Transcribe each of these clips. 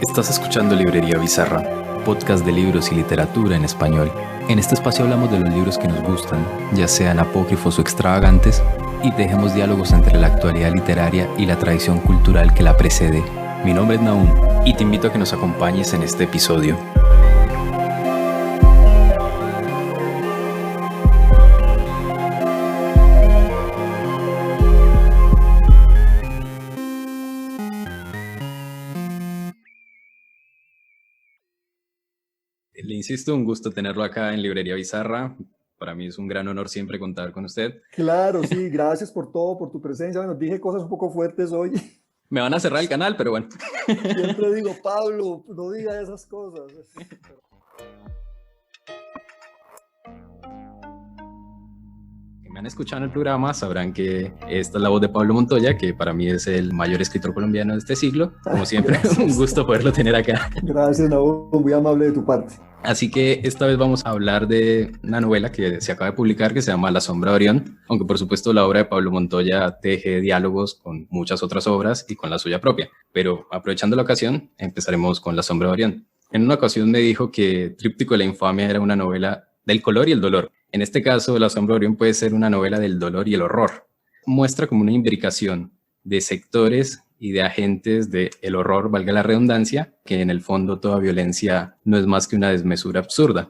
Estás escuchando Librería Bizarra, podcast de libros y literatura en español. En este espacio hablamos de los libros que nos gustan, ya sean apócrifos o extravagantes, y tejemos diálogos entre la actualidad literaria y la tradición cultural que la precede. Mi nombre es Nahum y te invito a que nos acompañes en este episodio. Le insisto, un gusto tenerlo acá en Librería Bizarra. Para mí es un gran honor siempre contar con usted. Claro, sí, gracias por todo, por tu presencia. Bueno, dije cosas un poco fuertes hoy. Me van a cerrar el canal, pero bueno. Siempre digo, Pablo, no digas esas cosas. Me han escuchado en el programa, sabrán que esta es la voz de Pablo Montoya, que para mí es el mayor escritor colombiano de este siglo. Como siempre, un gusto poderlo tener acá. Gracias, Nahum, muy amable de tu parte. Así que esta vez vamos a hablar de una novela que se acaba de publicar que se llama La Sombra de Orión, aunque por supuesto la obra de Pablo Montoya teje diálogos con muchas otras obras y con la suya propia. Pero aprovechando la ocasión, empezaremos con La Sombra de Orión. En una ocasión me dijo que Tríptico de la Infamia era una novela del color y el dolor. En este caso, La Sombra de Orión puede ser una novela del dolor y el horror. Muestra como una imbricación de sectores y de agentes del horror, valga la redundancia, que en el fondo toda violencia no es más que una desmesura absurda.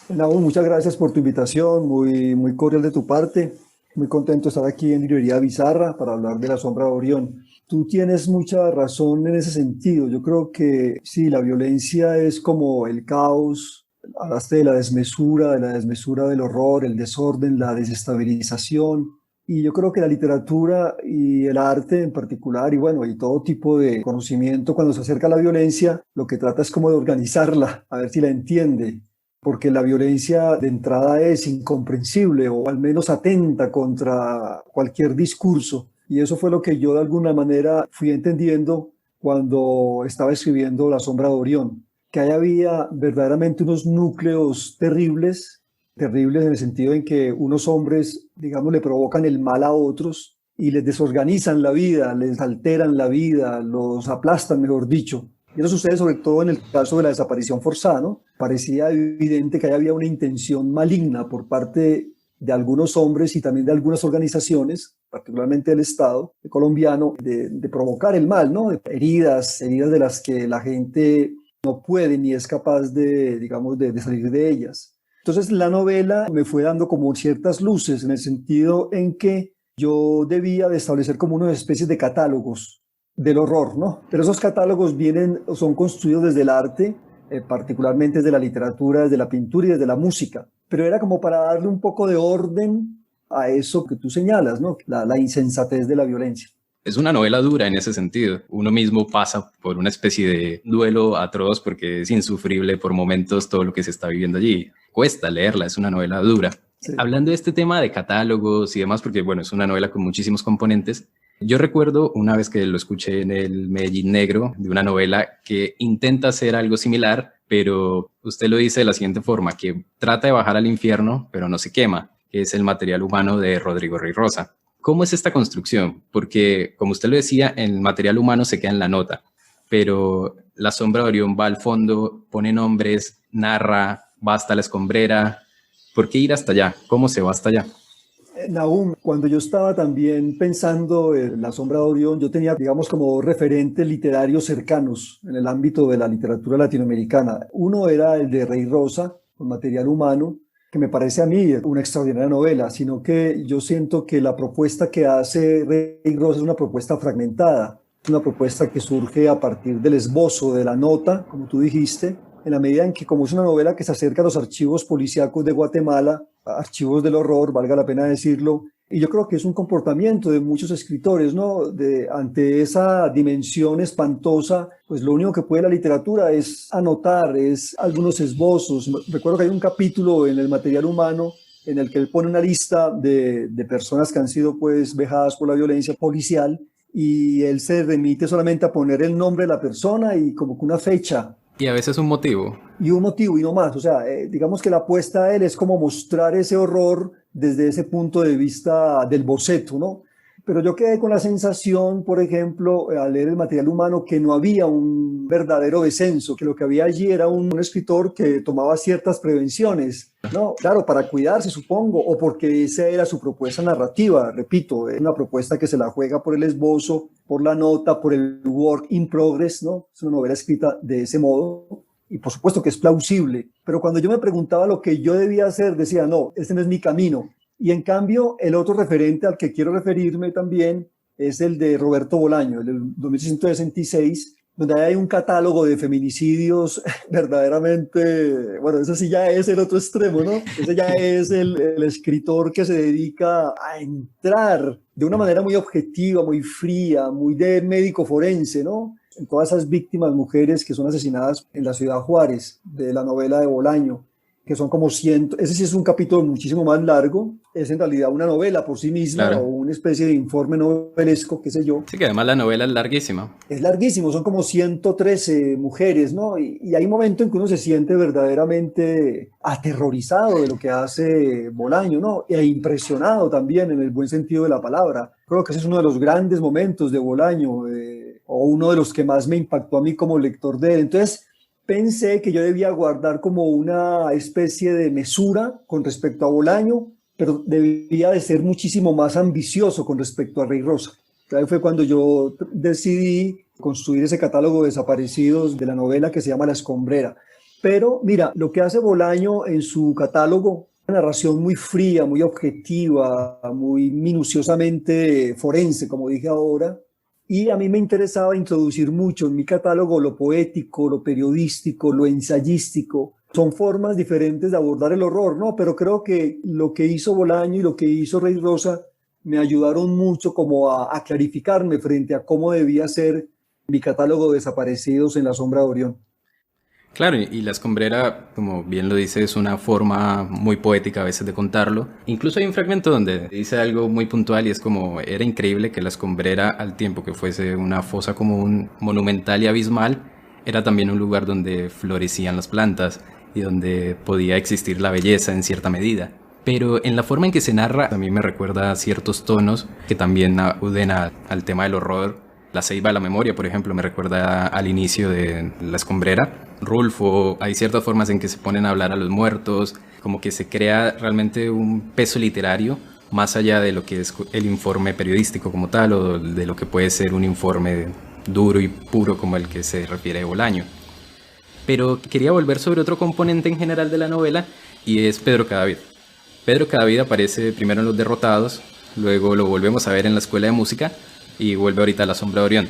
Nahum, muchas gracias por tu invitación, muy cordial de tu parte. Muy contento de estar aquí en Librería Bizarra para hablar de La Sombra de Orión. Tú tienes mucha razón en ese sentido. Yo creo que sí, la violencia es como el caos. Hablaste de la desmesura del horror, el desorden, la desestabilización. Y yo creo que la literatura y el arte en particular, y todo tipo de conocimiento, cuando se acerca a la violencia, lo que trata es como de organizarla, a ver si la entiende. Porque la violencia de entrada es incomprensible o al menos atenta contra cualquier discurso. Y eso fue lo que yo de alguna manera fui entendiendo cuando estaba escribiendo La Sombra de Orión. Que ahí había verdaderamente unos núcleos terribles en el sentido en que unos hombres, digamos, le provocan el mal a otros y les desorganizan la vida, les alteran la vida, los aplastan, mejor dicho. Y eso sucede sobre todo en el caso de la desaparición forzada, ¿no? Parecía evidente que ahí había una intención maligna por parte de algunos hombres y también de algunas organizaciones, particularmente del Estado colombiano, de provocar el mal, ¿no? De heridas de las que la gente no puede ni es capaz de salir de ellas. Entonces la novela me fue dando como ciertas luces en el sentido en que yo debía de establecer como unas especies de catálogos del horror, ¿no? Pero esos catálogos son construidos desde el arte, particularmente desde la literatura, desde la pintura y desde la música. Pero era como para darle un poco de orden a eso que tú señalas, ¿no? La insensatez de la violencia. Es una novela dura en ese sentido. Uno mismo pasa por una especie de duelo atroz porque es insufrible por momentos todo lo que se está viviendo allí. Cuesta leerla, es una novela dura. Sí. Hablando de este tema de catálogos y demás, porque bueno, es una novela con muchísimos componentes, yo recuerdo una vez que lo escuché en el Medellín Negro, de una novela que intenta hacer algo similar, pero usted lo dice de la siguiente forma, que trata de bajar al infierno, pero no se quema, que es El material humano de Rodrigo Rey Rosa. ¿Cómo es esta construcción? Porque, como usted lo decía, el material humano se queda en la nota, pero La Sombra de Orión va al fondo, pone nombres, narra, va hasta la escombrera. ¿Por qué ir hasta allá? ¿Cómo se va hasta allá? Nahum, cuando yo estaba también pensando en La Sombra de Orión, yo tenía, digamos, como referentes literarios cercanos en el ámbito de la literatura latinoamericana. Uno era el de Rey Rosa, con material humano, que me parece a mí una extraordinaria novela, sino que yo siento que la propuesta que hace Rey Rosa es una propuesta fragmentada, una propuesta que surge a partir del esbozo de la nota, como tú dijiste, en la medida en que como es una novela que se acerca a los archivos policíacos de Guatemala, archivos del horror, valga la pena decirlo, y yo creo que es un comportamiento de muchos escritores, ¿no? Ante esa dimensión espantosa, pues lo único que puede la literatura es anotar, es algunos esbozos. Recuerdo que hay un capítulo en el material humano en el que él pone una lista de personas que han sido pues vejadas por la violencia policial y él se remite solamente a poner el nombre de la persona y como que una fecha. Y a veces un motivo. Y un motivo y no más. O sea, digamos que la apuesta de él es como mostrar ese horror desde ese punto de vista del boceto, ¿no? Pero yo quedé con la sensación, por ejemplo, al leer el material humano, que no había un verdadero descenso, que lo que había allí era un escritor que tomaba ciertas prevenciones, ¿no? Claro, para cuidarse, supongo, o porque esa era su propuesta narrativa. Repito, es una propuesta que se la juega por el esbozo, por la nota, por el work in progress, ¿no? Es una novela escrita de ese modo. Y por supuesto que es plausible, pero cuando yo me preguntaba lo que yo debía hacer, decía, no, este no es mi camino. Y en cambio, el otro referente al que quiero referirme también es el de Roberto Bolaño, el del 2666, donde hay un catálogo de feminicidios verdaderamente, bueno, eso sí ya es el otro extremo, ¿no? Ese ya es el escritor que se dedica a entrar de una manera muy objetiva, muy fría, muy de médico forense, ¿no? En todas esas víctimas mujeres que son asesinadas en la ciudad Juárez, de la novela de Bolaño, que son como 100, ese sí es un capítulo muchísimo más largo, es en realidad una novela por sí misma, claro, o una especie de informe novelesco, qué sé yo. Sí, que además la novela es larguísima. Es larguísimo, son como 113 mujeres, ¿no? Y hay momentos en que uno se siente verdaderamente aterrorizado de lo que hace Bolaño, ¿no? E impresionado también en el buen sentido de la palabra. Creo que ese es uno de los grandes momentos de Bolaño, o uno de los que más me impactó a mí como lector de él. Entonces, pensé que yo debía guardar como una especie de mesura con respecto a Bolaño, pero debía de ser muchísimo más ambicioso con respecto a Rey Rosa. Ahí fue cuando yo decidí construir ese catálogo de desaparecidos de la novela que se llama La Escombrera. Pero mira, lo que hace Bolaño en su catálogo, una narración muy fría, muy objetiva, muy minuciosamente forense, como dije ahora, y a mí me interesaba introducir mucho en mi catálogo lo poético, lo periodístico, lo ensayístico. Son formas diferentes de abordar el horror, ¿no? Pero creo que lo que hizo Bolaño y lo que hizo Rey Rosa me ayudaron mucho como a clarificarme frente a cómo debía ser mi catálogo de desaparecidos en la sombra de Orión. Claro, y La Escombrera, como bien lo dice, es una forma muy poética a veces de contarlo. Incluso hay un fragmento donde dice algo muy puntual y es como, era increíble que La Escombrera, al tiempo que fuese una fosa común, monumental y abismal, era también un lugar donde florecían las plantas y donde podía existir la belleza en cierta medida. Pero en la forma en que se narra, a mí me recuerda a ciertos tonos que también acuden al tema del horror. La ceiba de la memoria, por ejemplo, me recuerda al inicio de La Escombrera. Rulfo, hay ciertas formas en que se ponen a hablar a los muertos, como que se crea realmente un peso literario más allá de lo que es el informe periodístico como tal o de lo que puede ser un informe duro y puro como el que se refiere a Bolaño. Pero quería volver sobre otro componente en general de la novela y es Pedro Cadavid. Pedro Cadavid aparece primero en Los Derrotados, luego lo volvemos a ver en la Escuela de Música y vuelve ahorita a La Sombra de Orión.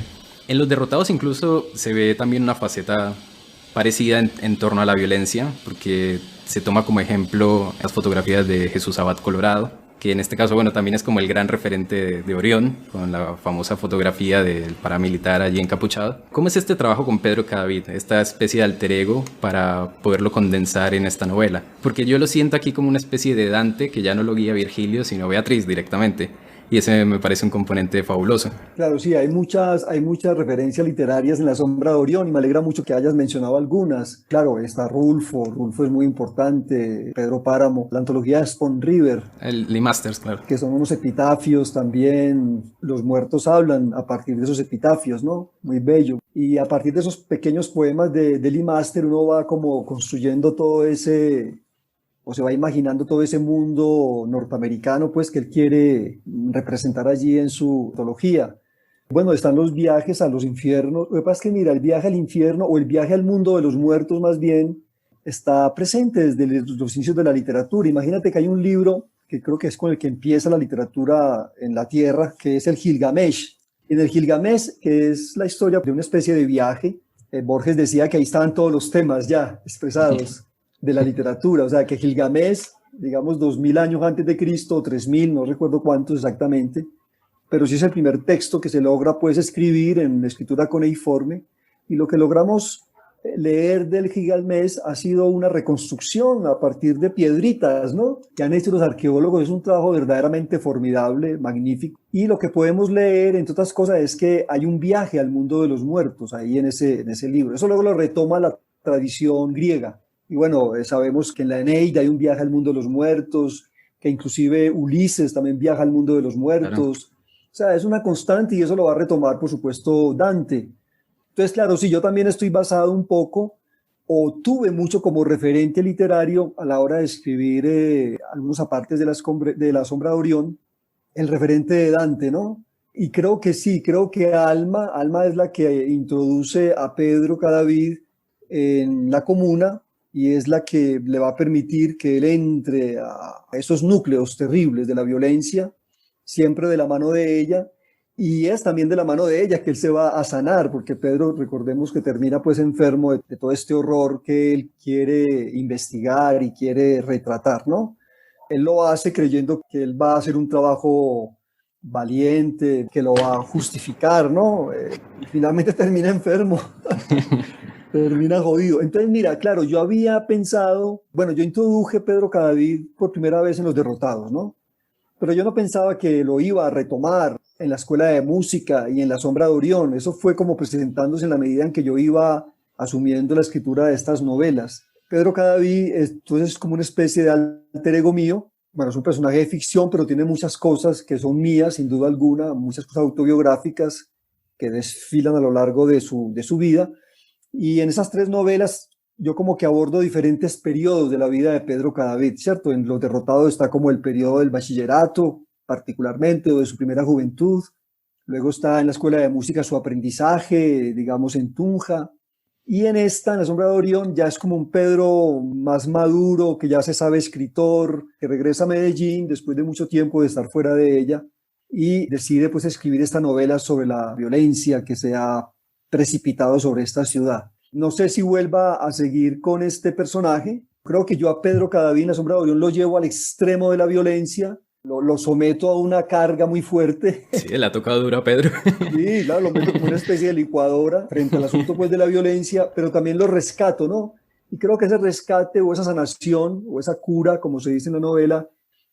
En Los Derrotados incluso se ve también una faceta parecida en torno a la violencia, porque se toma como ejemplo las fotografías de Jesús Abad Colorado, que en este caso, bueno, también es como el gran referente de Orión, con la famosa fotografía del paramilitar allí encapuchado. ¿Cómo es este trabajo con Pedro Cadavid, esta especie de alter ego para poderlo condensar en esta novela? Porque yo lo siento aquí como una especie de Dante que ya no lo guía Virgilio, sino Beatriz directamente. Y ese me parece un componente fabuloso. Claro, sí, hay muchas referencias literarias en La Sombra de Orión y me alegra mucho que hayas mencionado algunas. Claro, está Rulfo es muy importante, Pedro Páramo, la antología de Spawn River. El Lee Masters, claro. Que son unos epitafios también, los muertos hablan a partir de esos epitafios, ¿no? Muy bello. Y a partir de esos pequeños poemas de Lee Master uno va como construyendo todo ese, o se va imaginando todo ese mundo norteamericano, pues, que él quiere representar allí en su antología. Bueno, están los viajes a los infiernos. Lo que pasa es que, mira, el viaje al infierno, o el viaje al mundo de los muertos, más bien, está presente desde los inicios de la literatura. Imagínate que hay un libro que creo que es con el que empieza la literatura en la Tierra, que es el Gilgamesh. En el Gilgamesh, que es la historia de una especie de viaje, Borges decía que ahí estaban todos los temas ya expresados de la literatura, o sea que Gilgamesh, digamos 2000 años antes de Cristo, o 3000, no recuerdo cuántos exactamente, pero sí es el primer texto que se logra pues escribir en escritura cuneiforme, y lo que logramos leer del Gilgamesh ha sido una reconstrucción a partir de piedritas, ¿no? Que han hecho los arqueólogos. Es un trabajo verdaderamente formidable, magnífico, y lo que podemos leer, entre otras cosas, es que hay un viaje al mundo de los muertos ahí en ese libro. Eso luego lo retoma la tradición griega. Y bueno, sabemos que en la Eneida hay un viaje al mundo de los muertos, que inclusive Ulises también viaja al mundo de los muertos. Claro. O sea, es una constante y eso lo va a retomar, por supuesto, Dante. Entonces, claro, sí, yo también estoy basado un poco o tuve mucho como referente literario a la hora de escribir algunos apartes de la Sombra de Orión, el referente de Dante, ¿no? Y creo que sí, creo que Alma es la que introduce a Pedro Cadavid en la comuna y es la que le va a permitir que él entre a esos núcleos terribles de la violencia, siempre de la mano de ella, y es también de la mano de ella que él se va a sanar, porque Pedro, recordemos que termina pues enfermo de todo este horror que él quiere investigar y quiere retratar, ¿no? Él lo hace creyendo que él va a hacer un trabajo valiente, que lo va a justificar, ¿no? Y finalmente termina enfermo, termina jodido. Entonces, mira, claro, yo había pensado, bueno, yo introduje Pedro Cadavid por primera vez en Los Derrotados, ¿no? Pero yo no pensaba que lo iba a retomar en la Escuela de Música y en La Sombra de Orión. Eso fue como presentándose en la medida en que yo iba asumiendo la escritura de estas novelas. Pedro Cadavid entonces es como una especie de alter ego mío. Bueno, es un personaje de ficción, pero tiene muchas cosas que son mías, sin duda alguna, muchas cosas autobiográficas que desfilan a lo largo de su vida. Y en esas tres novelas yo como que abordo diferentes periodos de la vida de Pedro Cadavid, ¿cierto? En Los Derrotados está como el periodo del bachillerato, particularmente, o de su primera juventud. Luego está en la Escuela de Música su aprendizaje, digamos, en Tunja. Y en esta, en La Sombra de Orión, ya es como un Pedro más maduro, que ya se sabe escritor, que regresa a Medellín después de mucho tiempo de estar fuera de ella y decide pues escribir esta novela sobre la violencia que se ha precipitado sobre esta ciudad. No sé si vuelva a seguir con este personaje. Creo que yo a Pedro Cadavid en La Sombra de Orión lo llevo al extremo de la violencia, lo someto a una carga muy fuerte. Sí, le ha tocado duro a Pedro. Sí, claro, lo meto como una especie de licuadora frente al asunto pues de la violencia, pero también lo rescato, ¿no? Y creo que ese rescate o esa sanación o esa cura, como se dice en la novela,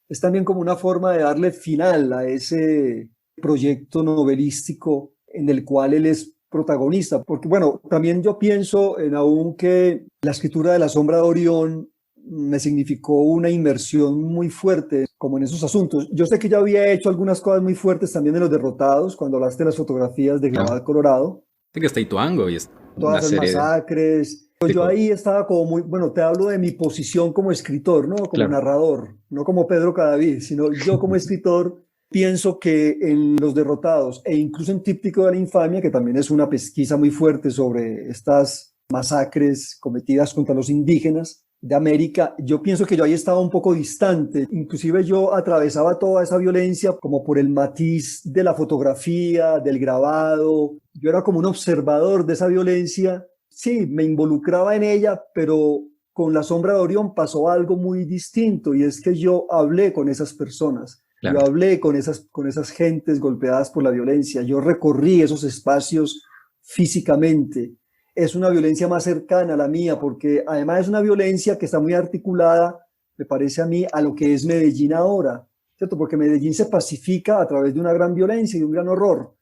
es también como una forma de darle final a ese proyecto novelístico en el cual él es protagonista, porque bueno, también yo pienso en aún que la escritura de La Sombra de Orión me significó una inmersión muy fuerte como en esos asuntos. Yo sé que ya había hecho algunas cosas muy fuertes también en Los Derrotados, cuando hablaste de las fotografías de Grabado Colorado. Sí, que está Ituango y es Todas las masacres. Pues yo ahí estaba como muy, bueno, te hablo de mi posición como escritor, ¿no? Como narrador, no como Pedro Cadavid, sino yo como escritor pienso que en Los Derrotados e incluso en Tríptico de la Infamia, que también es una pesquisa muy fuerte sobre estas masacres cometidas contra los indígenas de América, yo pienso que yo ahí estaba un poco distante. Inclusive yo atravesaba toda esa violencia como por el matiz de la fotografía, del grabado. Yo era como un observador de esa violencia. Sí, me involucraba en ella, pero con La Sombra de Orión pasó algo muy distinto y es que yo hablé con esas personas. Claro. Yo hablé con esas gentes golpeadas por la violencia. Yo recorrí esos espacios físicamente. Es una violencia más cercana a la mía, porque además es una violencia que está muy articulada, me parece a mí, a lo que es Medellín ahora, ¿cierto? Porque Medellín se pacifica a través de una gran violencia y de un gran horror.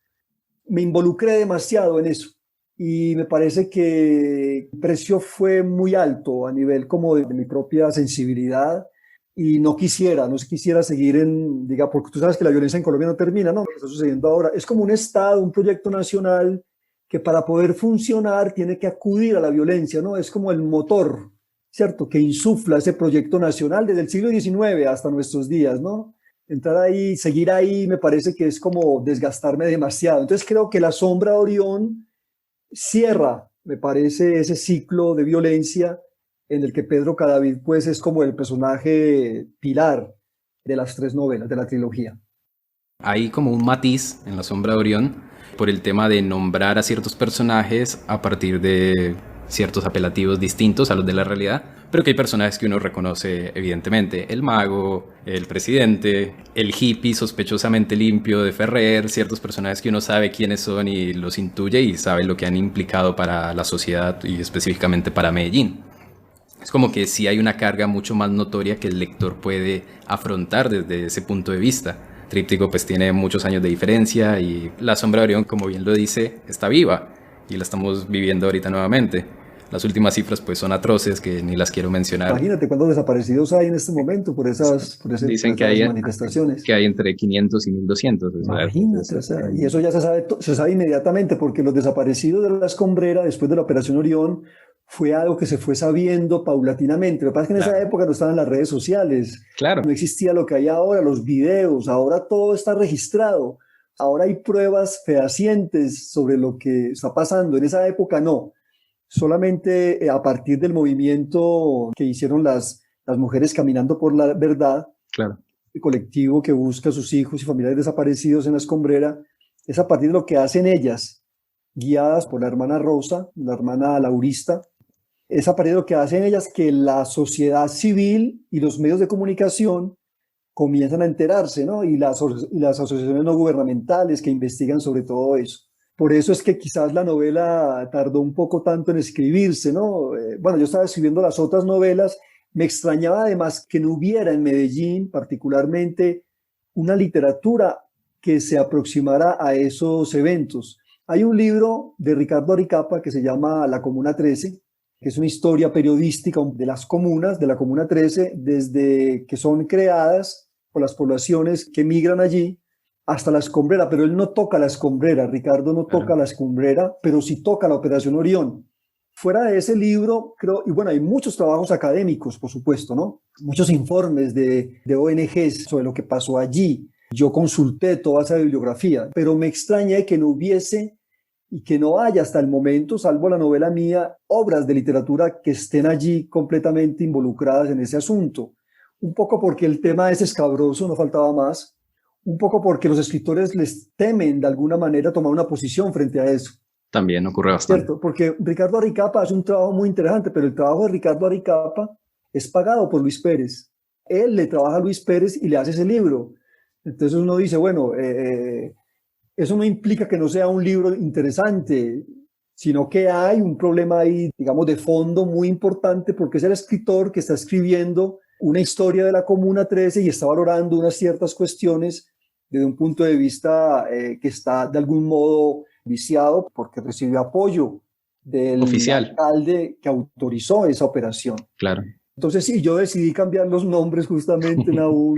Me involucré demasiado en eso y me parece que el precio fue muy alto a nivel como de mi propia sensibilidad y no quisiera seguir porque tú sabes que la violencia en Colombia no termina, ¿no? Lo que está sucediendo ahora es como un Estado, un proyecto nacional que para poder funcionar tiene que acudir a la violencia, ¿no? Es como el motor, ¿cierto? Que insufla ese proyecto nacional desde el siglo XIX hasta nuestros días, ¿no? Entrar ahí, seguir ahí, me parece que es como desgastarme demasiado. Entonces creo que La Sombra de Orión cierra, me parece, ese ciclo de violencia en el que Pedro Cadavid, pues, es como el personaje pilar de las tres novelas, de la trilogía. Hay como un matiz en La Sombra de Orión por el tema de nombrar a ciertos personajes a partir de ciertos apelativos distintos a los de la realidad, pero que hay personajes que uno reconoce evidentemente. El mago, el presidente, el hippie sospechosamente limpio de Ferrer, ciertos personajes que uno sabe quiénes son y los intuye y sabe lo que han implicado para la sociedad y específicamente para Medellín. Es como que sí hay una carga mucho más notoria que el lector puede afrontar desde ese punto de vista. Tríptico pues tiene muchos años de diferencia y La Sombra de Orión, como bien lo dice, está viva y la estamos viviendo ahorita nuevamente. Las últimas cifras pues son atroces, que ni las quiero mencionar. Imagínate cuántos desaparecidos hay en este momento por esas Dicen manifestaciones. que hay entre 500 y 1200. Imagínate, o sea, y eso ya se sabe inmediatamente, porque los desaparecidos de la Escombrera después de la Operación Orión fue algo que se fue sabiendo paulatinamente. Lo que pasa es que en esa época no estaban las redes sociales, claro, no existía lo que hay ahora, los videos, ahora todo está registrado, ahora hay pruebas fehacientes sobre lo que está pasando. En esa época no, solamente a partir del movimiento que hicieron las mujeres caminando por la verdad, claro, el colectivo que busca a sus hijos y familiares desaparecidos en la Escombrera, es a partir de lo que hacen ellas, guiadas por la hermana Rosa, la hermana Laurista. Es a partir de lo que hacen ellas que la sociedad civil y los medios de comunicación comienzan a enterarse, ¿no? Y las asociaciones no gubernamentales que investigan sobre todo eso. Por eso es que quizás la novela tardó un poco tanto en escribirse, ¿no? Bueno, yo estaba escribiendo las otras novelas. Me extrañaba además que no hubiera en Medellín particularmente una literatura que se aproximara a esos eventos. Hay un libro de Ricardo Aricapa que se llama La Comuna 13, que es una historia periodística de las comunas, de la Comuna 13, desde que son creadas por las poblaciones que migran allí hasta la Escombrera, pero él no toca la Escombrera, Ricardo no toca la Escombrera, pero sí toca la Operación Orión. Fuera de ese libro, creo, y bueno, hay muchos trabajos académicos, por supuesto, ¿no? Muchos informes de ONGs sobre lo que pasó allí. Yo consulté toda esa bibliografía, pero me extraña que no hubiese y que no haya hasta el momento, salvo la novela mía, obras de literatura que estén allí completamente involucradas en ese asunto. Un poco porque el tema es escabroso, no faltaba más. Un poco porque los escritores les temen de alguna manera tomar una posición frente a eso. También ocurre bastante. Cierto, porque Ricardo Aricapa hace un trabajo muy interesante, pero el trabajo de Ricardo Aricapa es pagado por Luis Pérez. Él le trabaja a Luis Pérez y le hace ese libro. Entonces uno dice, bueno, eso no implica que no sea un libro interesante, sino que hay un problema ahí, digamos, de fondo muy importante, porque es el escritor que está escribiendo una historia de la Comuna 13 y está valorando unas ciertas cuestiones desde un punto de vista que está de algún modo viciado porque recibió apoyo del alcalde que autorizó esa operación. Claro. Entonces sí, yo decidí cambiar los nombres justamente, Nahum.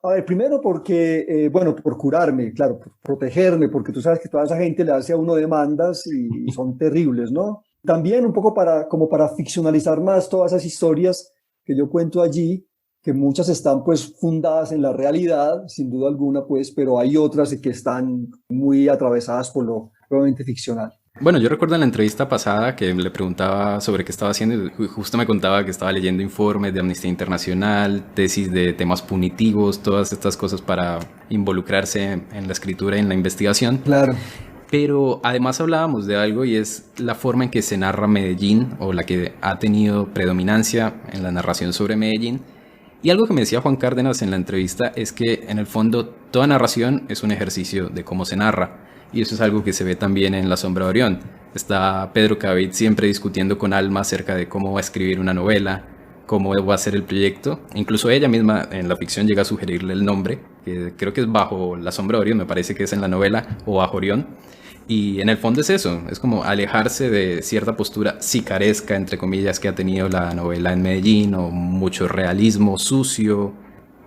A ver, primero porque, bueno, por curarme, claro, por protegerme, porque tú sabes que toda esa gente le hace a uno demandas y son terribles, ¿no? También un poco como para ficcionalizar más todas esas historias que yo cuento allí, que muchas están pues fundadas en la realidad, sin duda alguna pues, pero hay otras que están muy atravesadas por lo probablemente ficcional. Bueno, yo recuerdo en la entrevista pasada que le preguntaba sobre qué estaba haciendo y justo me contaba que estaba leyendo informes de Amnistía Internacional, tesis de temas punitivos, todas estas cosas para involucrarse en la escritura y en la investigación. Claro. Pero además hablábamos de algo y es la forma en que se narra Medellín o la que ha tenido predominancia en la narración sobre Medellín. Y algo que me decía Juan Cárdenas en la entrevista es que en el fondo toda narración es un ejercicio de cómo se narra. Y eso es algo que se ve también en La Sombra de Orión. Está Pedro Cavit siempre discutiendo con Alma acerca de cómo va a escribir una novela, cómo va a ser el proyecto. Incluso ella misma en la ficción llega a sugerirle el nombre, que creo que es Bajo la Sombra de Orión, me parece que es en la novela, o Bajo Orión. Y en el fondo es eso, es como alejarse de cierta postura sicaresca, entre comillas, que ha tenido la novela en Medellín, o mucho realismo sucio,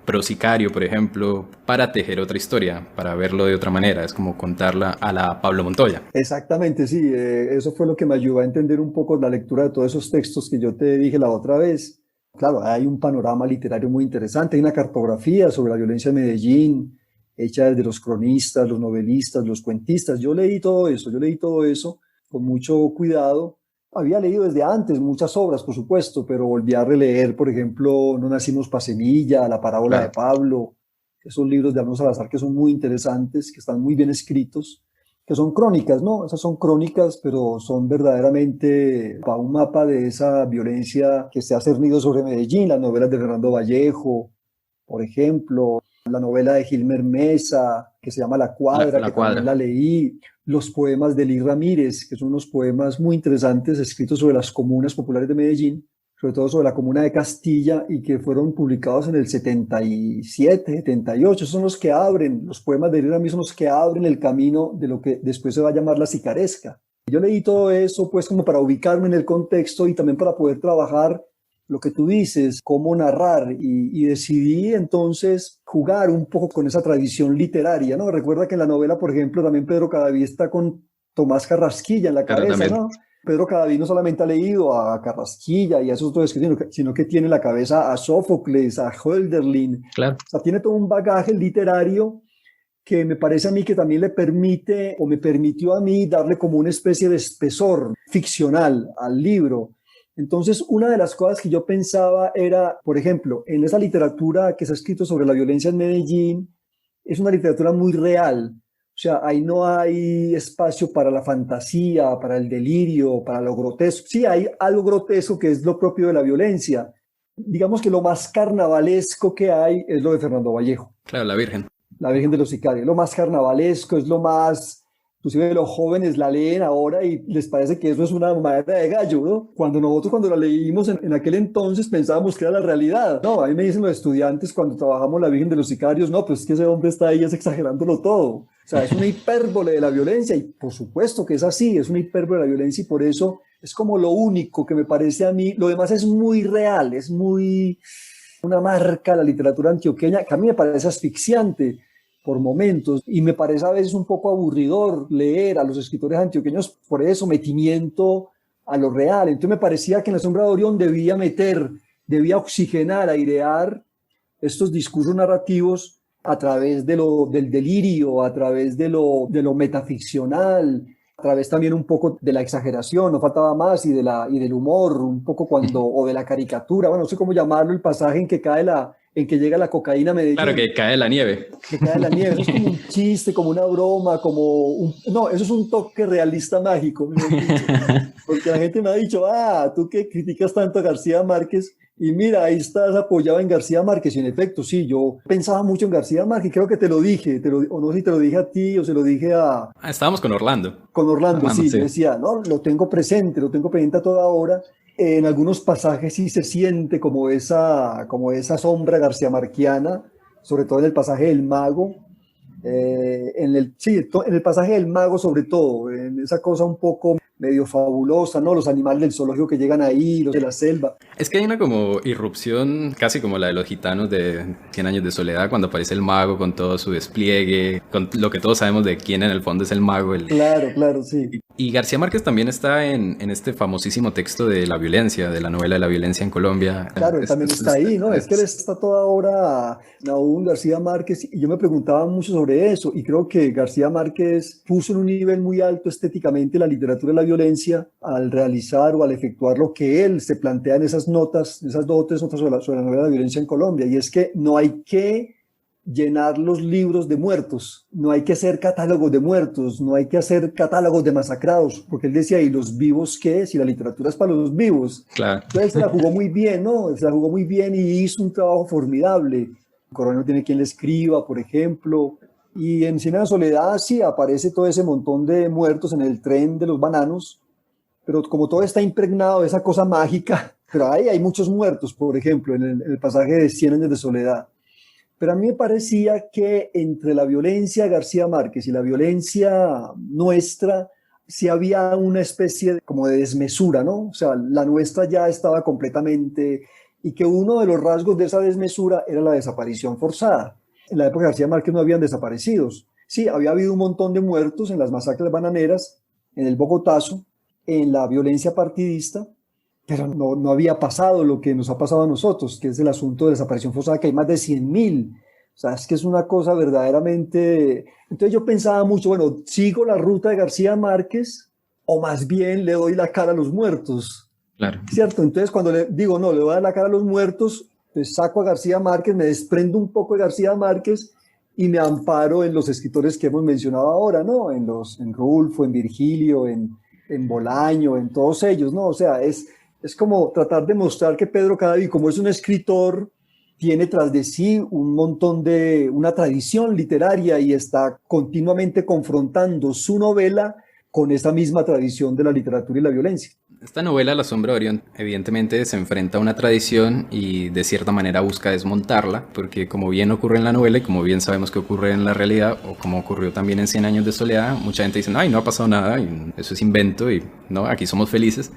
prosicario, por ejemplo, para tejer otra historia, para verlo de otra manera. Es como contarla a la Pablo Montoya. Exactamente, sí. Eso fue lo que me ayudó a entender un poco la lectura de todos esos textos que yo te dije la otra vez. Claro, hay un panorama literario muy interesante, hay una cartografía sobre la violencia en Medellín, hecha desde los cronistas, los novelistas, los cuentistas. Yo leí todo eso con mucho cuidado. Había leído desde antes muchas obras, por supuesto, pero volví a releer, por ejemplo, No nacimos pa' semilla, La parábola de Pablo, esos libros de Arnoldo Salazar que son muy interesantes, que están muy bien escritos, que son crónicas, ¿no? Esas son crónicas, pero son verdaderamente un mapa de esa violencia que se ha cernido sobre Medellín, las novelas de Fernando Vallejo, por ejemplo, la novela de Gilmer Mesa, que se llama La Cuadra, que también la leí, los poemas de Lee Ramírez, que son unos poemas muy interesantes escritos sobre las comunas populares de Medellín, sobre todo sobre la comuna de Castilla, y que fueron publicados en el 77, 78. Son los que abren, los poemas de Lee Ramírez son los que abren el camino de lo que después se va a llamar la sicaresca. Yo leí todo eso pues como para ubicarme en el contexto y también para poder trabajar lo que tú dices, cómo narrar, y decidí entonces jugar un poco con esa tradición literaria, ¿no? Recuerda que en la novela, por ejemplo, también Pedro Cadavid está con Tomás Carrasquilla en la Claro, cabeza, también. ¿no? Pedro Cadavid no solamente ha leído a Carrasquilla y a esos otros escritores, sino que tiene en la cabeza a Sófocles, a Hölderlin, Claro. o sea, tiene todo un bagaje literario que me parece a mí que también le permite o me permitió a mí darle como una especie de espesor ficcional al libro. Entonces, una de las cosas que yo pensaba era, por ejemplo, en esa literatura que se ha escrito sobre la violencia en Medellín, es una literatura muy real. O sea, ahí no hay espacio para la fantasía, para el delirio, para lo grotesco. Sí, hay algo grotesco que es lo propio de la violencia. Digamos que lo más carnavalesco que hay es lo de Fernando Vallejo, Claro, la Virgen. la Virgen de los Sicarios. Lo más carnavalesco, es lo más, inclusive los jóvenes la leen ahora y les parece que eso es una madera de gallo, ¿no? Cuando la leímos en aquel entonces pensábamos que era la realidad. No, a mí me dicen los estudiantes cuando trabajamos la Virgen de los Sicarios, no, pues es que ese hombre está ahí es exagerándolo todo. O sea, es una hipérbole de la violencia y por supuesto que es así, es una hipérbole de la violencia y por eso es como lo único que me parece a mí. Lo demás es muy real, es muy una marca la literatura antioqueña que a mí me parece asfixiante por momentos y me parece a veces un poco aburridor leer a los escritores antioqueños por ese sometimiento a lo real. Entonces me parecía que en La sombra de Orión debía oxigenar, airear estos discursos narrativos a través del delirio, a través de lo metaficcional, a través también un poco de la exageración, no faltaba más, y del humor, un poco o de la caricatura, bueno, no sé cómo llamarlo, el pasaje en que llega la cocaína a Claro, Medellín, que cae la nieve. que cae la nieve, eso es como un chiste, como una broma, no, eso es un toque realista mágico, mejor dicho, porque la gente me ha dicho, tú que criticas tanto a García Márquez, y mira, ahí estás apoyado en García Márquez, y en efecto, sí, yo pensaba mucho en García Márquez, creo que te lo dije, o no sé si te lo dije a ti, o se lo dije Estábamos con Orlando. con Orlando, Orlando, sí, yo sí. decía, no, lo tengo presente a toda hora. En algunos pasajes sí se siente como esa sombra garciamarquiana, sobre todo en el pasaje del mago, en el pasaje del mago sobre todo, en esa cosa un poco medio fabulosa, ¿no? Los animales del zoológico que llegan ahí, los de la selva. Es que hay una como irrupción, casi como la de los gitanos de Cien años de soledad, cuando aparece el mago con todo su despliegue, con lo que todos sabemos de quién en el fondo es el mago. Claro, claro, sí. Y García Márquez también está en este famosísimo texto de la violencia, de la novela de la violencia en Colombia. Claro, él también está ahí, ¿no? Es que él está toda hora, Nahum García Márquez, y yo me preguntaba mucho sobre eso, y creo que García Márquez puso en un nivel muy alto estéticamente la literatura de la violencia al realizar o al efectuar lo que él se plantea en esas notas, esas dos o tres notas sobre la novela de la violencia en Colombia, y es que no hay que llenar los libros de muertos, no hay que hacer catálogos de muertos, no hay que hacer catálogos de masacrados, porque él decía, ¿y los vivos qué? Si la literatura es para los vivos. Claro. Entonces se la jugó muy bien, ¿no? Se la jugó muy bien y hizo un trabajo formidable. Coronel no tiene quien le escriba, por ejemplo, y en Cien años de soledad sí aparece todo ese montón de muertos en el tren de los bananos, pero como todo está impregnado de esa cosa mágica, pero ahí hay muchos muertos, por ejemplo, en el pasaje de Cien años de soledad. Pero a mí me parecía que entre la violencia de García Márquez y la violencia nuestra, sí había una especie como de desmesura, ¿no? O sea, la nuestra ya estaba completamente, y que uno de los rasgos de esa desmesura era la desaparición forzada. En la época de García Márquez no habían desaparecidos. Sí, había habido un montón de muertos en las masacres bananeras, en el Bogotazo, en la violencia partidista, pero no había pasado lo que nos ha pasado a nosotros, que es el asunto de desaparición forzada, que hay más de 100.000. O sea, es que es una cosa verdaderamente. Entonces yo pensaba mucho, bueno, ¿sigo la ruta de García Márquez o más bien le doy la cara a los muertos? Claro. ¿Cierto? Entonces cuando le digo, no, le voy a dar la cara a los muertos, pues saco a García Márquez, me desprendo un poco de García Márquez y me amparo en los escritores que hemos mencionado ahora, ¿no? En Rulfo, en Virgilio, en Bolaño, en todos ellos, ¿no? O sea, es como tratar de mostrar que Pedro Cadavid, como es un escritor, tiene tras de sí una tradición literaria y está continuamente confrontando su novela con esa misma tradición de la literatura y la violencia. Esta novela, La sombra de Orión, evidentemente se enfrenta a una tradición y de cierta manera busca desmontarla, porque como bien ocurre en la novela y como bien sabemos que ocurre en la realidad, o como ocurrió también en Cien años de soledad, mucha gente dice, ay, no ha pasado nada, y eso es invento, y no, aquí somos felices.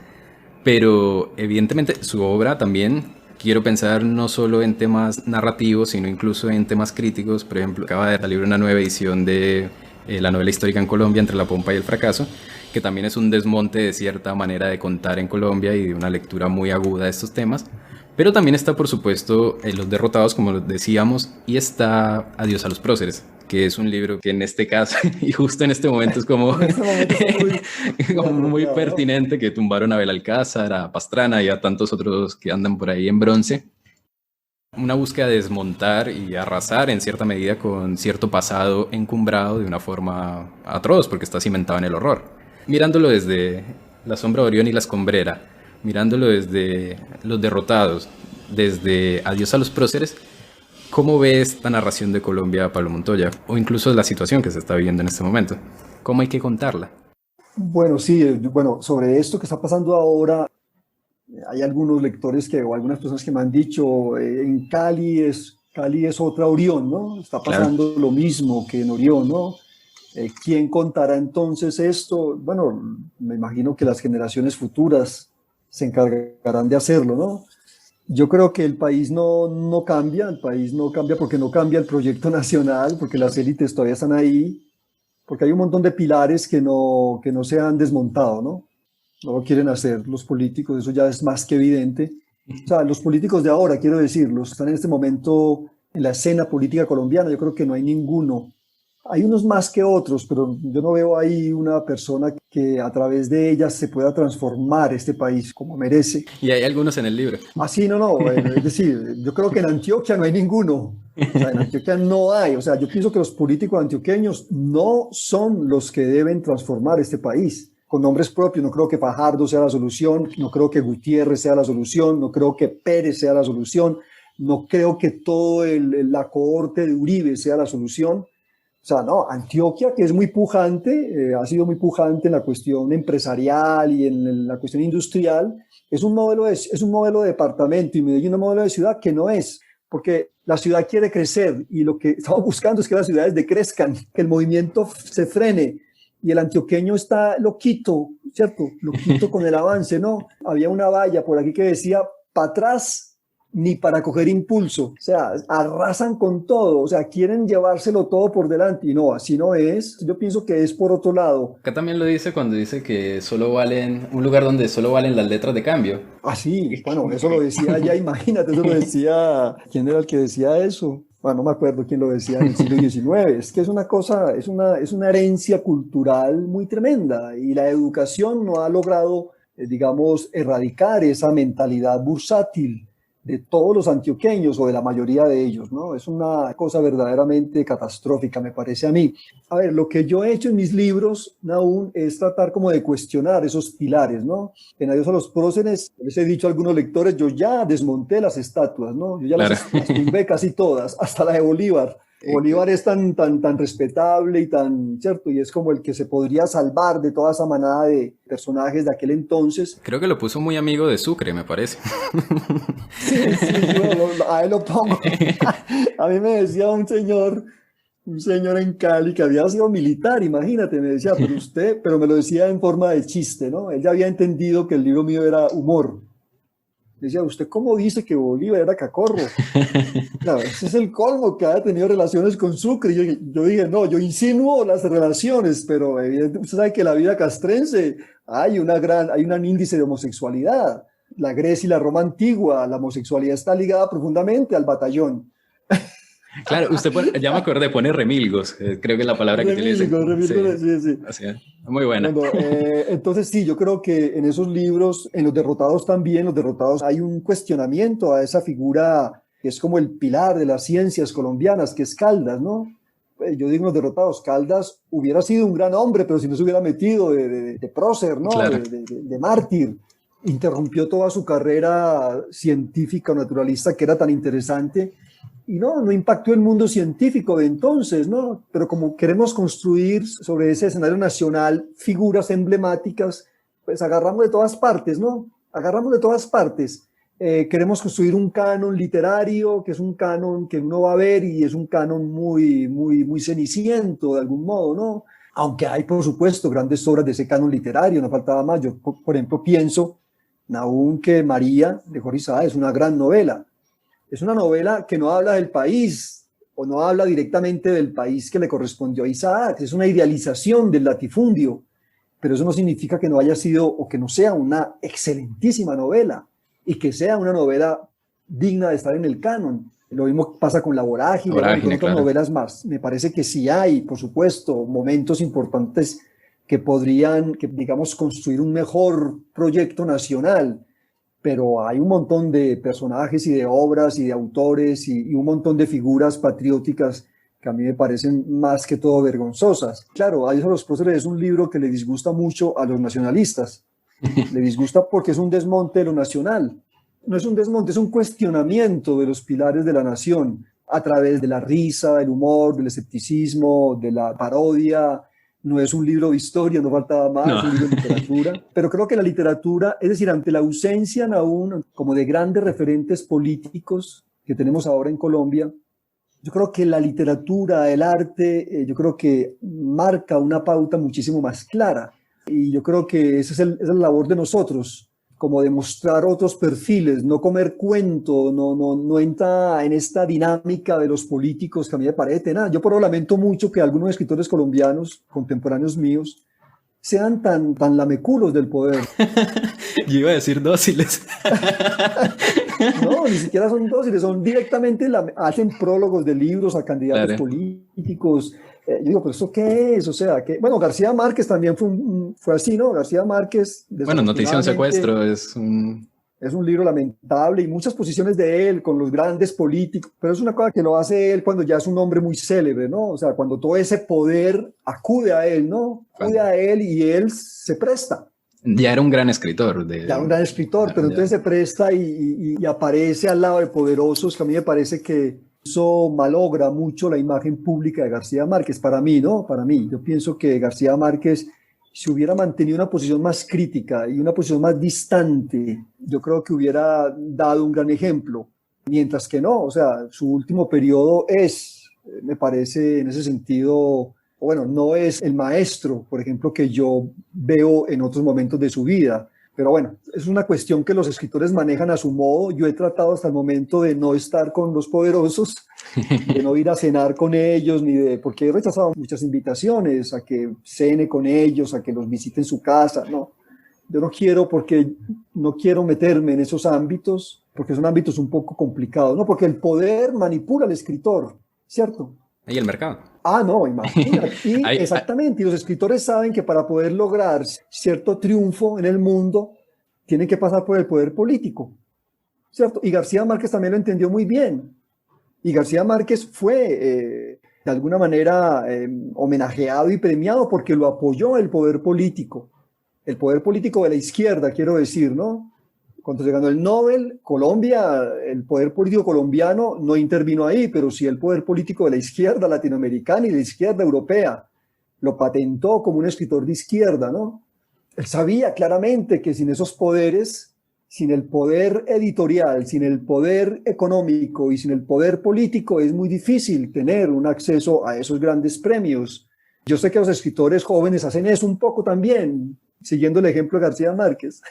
Pero evidentemente su obra también, quiero pensar no solo en temas narrativos, sino incluso en temas críticos. Por ejemplo, acaba de salir una nueva edición de la novela histórica en Colombia, Entre la pompa y el fracaso, que también es un desmonte de cierta manera de contar en Colombia y de una lectura muy aguda de estos temas. Pero también está, por supuesto, Los derrotados, como decíamos, y está Adiós a los próceres, que es un libro que en este caso, y justo en este momento es como, En este momento está muy como muy apropiado, ¿no? pertinente, que tumbaron a Belalcázar, a Pastrana y a tantos otros que andan por ahí en bronce. Una búsqueda de desmontar y arrasar en cierta medida con cierto pasado encumbrado de una forma atroz, porque está cimentado en el horror. Mirándolo desde La sombra de Orión y La escombrera, mirándolo desde Los derrotados, desde Adiós a los próceres, ¿cómo ves esta narración de Colombia, Pablo Montoya? O incluso la situación que se está viviendo en este momento. ¿Cómo hay que contarla? Bueno, sí, bueno, sobre esto que está pasando ahora, hay algunos lectores que, o algunas personas que me han dicho, en Cali es otra Orión, ¿no? Está Claro. pasando lo mismo que en Orión, ¿no? ¿Quién contará entonces esto? Bueno, me imagino que las generaciones futuras se encargarán de hacerlo, ¿no? Yo creo que el país no cambia, el país no cambia porque no cambia el proyecto nacional, porque las élites todavía están ahí, porque hay un montón de pilares que no se han desmontado, ¿no? No lo quieren hacer los políticos, eso ya es más que evidente. O sea, los políticos de ahora, quiero decir, los que están en este momento en la escena política colombiana, yo creo que no hay ninguno. Hay unos más que otros, pero yo no veo ahí una persona que a través de ellas se pueda transformar este país como merece. Y hay algunos en el libro. Así, no, es decir, yo creo que en Antioquia no hay ninguno. O sea, en Antioquia no hay. O sea, yo pienso que los políticos antioqueños no son los que deben transformar este país. Con nombres propios, no creo que Fajardo sea la solución, no creo que Gutiérrez sea la solución, no creo que Pérez sea la solución, no creo que todo la cohorte de Uribe sea la solución. O sea, no, Antioquia, que es muy pujante, ha sido muy pujante en la cuestión empresarial y en la cuestión industrial, es un modelo de departamento y Medellín un modelo de ciudad que no es, porque la ciudad quiere crecer y lo que estamos buscando es que las ciudades decrezcan, que el movimiento se frene y el antioqueño está loquito, ¿cierto? Loquito con el avance, ¿no? Había una valla por aquí que decía, para atrás ni para coger impulso, o sea, arrasan con todo, o sea, quieren llevárselo todo por delante y no, así no es, yo pienso que es por otro lado. Acá también lo dice cuando dice que solo valen, un lugar donde solo valen las letras de cambio. Así, bueno, eso lo decía ya, imagínate, eso lo decía, ¿quién era el que decía eso? Bueno, no me acuerdo quién lo decía en el siglo XIX, es que es una cosa, es una herencia cultural muy tremenda y la educación no ha logrado, digamos, erradicar esa mentalidad bursátil de todos los antioqueños o de la mayoría de ellos, ¿no? Es una cosa verdaderamente catastrófica, me parece a mí. A ver, lo que yo he hecho en mis libros, Nahum, es tratar como de cuestionar esos pilares, ¿no? En Adiós a los próceres, les he dicho a algunos lectores, yo ya desmonté las estatuas, ¿no? Yo ya Claro. las tumbé casi todas, hasta la de Bolívar. Bolívar es tan respetable y tan, ¿cierto? Y es como el que se podría salvar de toda esa manada de personajes de aquel entonces. Creo que lo puso muy amigo de Sucre, me parece. Sí, sí, a él lo pongo. A mí me decía un señor en Cali que había sido militar, imagínate, me decía, pero usted, pero me lo decía en forma de chiste, ¿no? Él ya había entendido que el libro mío era humor. Decía, ¿usted cómo dice que Bolívar era cacorro? Claro, ese es el colmo, que haya tenido relaciones con Sucre. Yo dije, no, yo insinuo las relaciones, pero evidentemente usted sabe que en la vida castrense hay un índice de homosexualidad. La Grecia y la Roma antigua, la homosexualidad está ligada profundamente al batallón. Claro, usted pone, ya me acordé, pone remilgos, creo que es la palabra que utiliza. Remilgo, Sí, sí, sí. así es. Muy buena. Bueno, entonces sí, yo creo que en esos libros, en Los derrotados también, Los derrotados, hay un cuestionamiento a esa figura que es como el pilar de las ciencias colombianas, que es Caldas, ¿no? Yo digo Los derrotados, Caldas hubiera sido un gran hombre, pero si no se hubiera metido de prócer, ¿no? Claro. De mártir, interrumpió toda su carrera científica o naturalista que era tan interesante y no impactó el mundo científico de entonces, ¿no? Pero como queremos construir sobre ese escenario nacional figuras emblemáticas, pues agarramos de todas partes, ¿no? Agarramos de todas partes. Queremos construir un canon literario, que es un canon que uno va a ver y es un canon muy ceniciento de algún modo, ¿no? Aunque hay, por supuesto, grandes obras de ese canon literario, no faltaba más. Yo, por ejemplo, pienso, aún que María de Jorge Isaac es una gran novela. Es una novela que no habla del país o no habla directamente del país que le correspondió a Isaac. Es una idealización del latifundio, pero eso no significa que no haya sido o que no sea una excelentísima novela y que sea una novela digna de estar en el canon. Lo mismo pasa con La Vorágine, y con otras novelas más. Me parece que sí hay, por supuesto, momentos importantes que podrían, digamos, construir un mejor proyecto nacional, pero hay un montón de personajes y de obras y de autores y un montón de figuras patrióticas que a mí me parecen más que todo vergonzosas. Claro, a los próceres es un libro que le disgusta mucho a los nacionalistas. Le disgusta porque es un desmonte de lo nacional. No es un desmonte, es un cuestionamiento de los pilares de la nación a través de la risa, del humor, del escepticismo, de la parodia. No es un libro de historia, no faltaba más, no. Es un libro de literatura. Pero creo que la literatura, es decir, ante la ausencia aún como de grandes referentes políticos que tenemos ahora en Colombia, yo creo que la literatura, el arte, yo creo que marca una pauta muchísimo más clara. Y yo creo que esa es la labor de nosotros, como demostrar otros perfiles, no comer cuento, no entra en esta dinámica de los políticos que a mí me parece tenaz. Yo por lo lamento mucho que algunos escritores colombianos, contemporáneos míos, sean tan lameculos del poder. Yo iba a decir dóciles. No, ni siquiera son dóciles, son directamente, hacen prólogos de libros a candidatos políticos. Yo digo, ¿pero eso qué es? O sea, que bueno, García Márquez también fue así, ¿no? García Márquez... Bueno, Noticia de un secuestro es un... Es un libro lamentable y muchas posiciones de él con los grandes políticos, pero es una cosa que lo hace él cuando ya es un hombre muy célebre, ¿no? O sea, cuando todo ese poder acude a él, ¿no? Acude a él y él se presta. Ya era un gran escritor. Ya era un gran escritor, pero entonces se presta y aparece al lado de poderosos, que a mí me parece que eso malogra mucho la imagen pública de García Márquez, para mí, ¿no? Para mí. Yo pienso que García Márquez, si hubiera mantenido una posición más crítica y una posición más distante, yo creo que hubiera dado un gran ejemplo. Mientras que no, o sea, su último periodo me parece en ese sentido, bueno, no es el maestro, por ejemplo, que yo veo en otros momentos de su vida. Pero bueno, es una cuestión que los escritores manejan a su modo. Yo he tratado hasta el momento de no estar con los poderosos, de no ir a cenar con ellos, porque he rechazado muchas invitaciones a que cene con ellos, a que los visite en su casa, ¿no? Yo no quiero, porque no quiero meterme en esos ámbitos, porque son ámbitos un poco complicados, ¿no? Porque el poder manipula al escritor, ¿cierto? Y el mercado. Ah, no, imagínate. Exactamente, y los escritores saben que para poder lograr cierto triunfo en el mundo, tienen que pasar por el poder político, ¿cierto? Y García Márquez también lo entendió muy bien. Y García Márquez fue, de alguna manera, homenajeado y premiado porque lo apoyó el poder político de la izquierda, quiero decir, ¿no? Cuando se ganó el Nobel, Colombia, el poder político colombiano no intervino ahí, pero sí el poder político de la izquierda latinoamericana y de la izquierda europea. Lo patentó como un escritor de izquierda, ¿no? Él sabía claramente que sin esos poderes, sin el poder editorial, sin el poder económico y sin el poder político, es muy difícil tener un acceso a esos grandes premios. Yo sé que los escritores jóvenes hacen eso un poco también, siguiendo el ejemplo de García Márquez.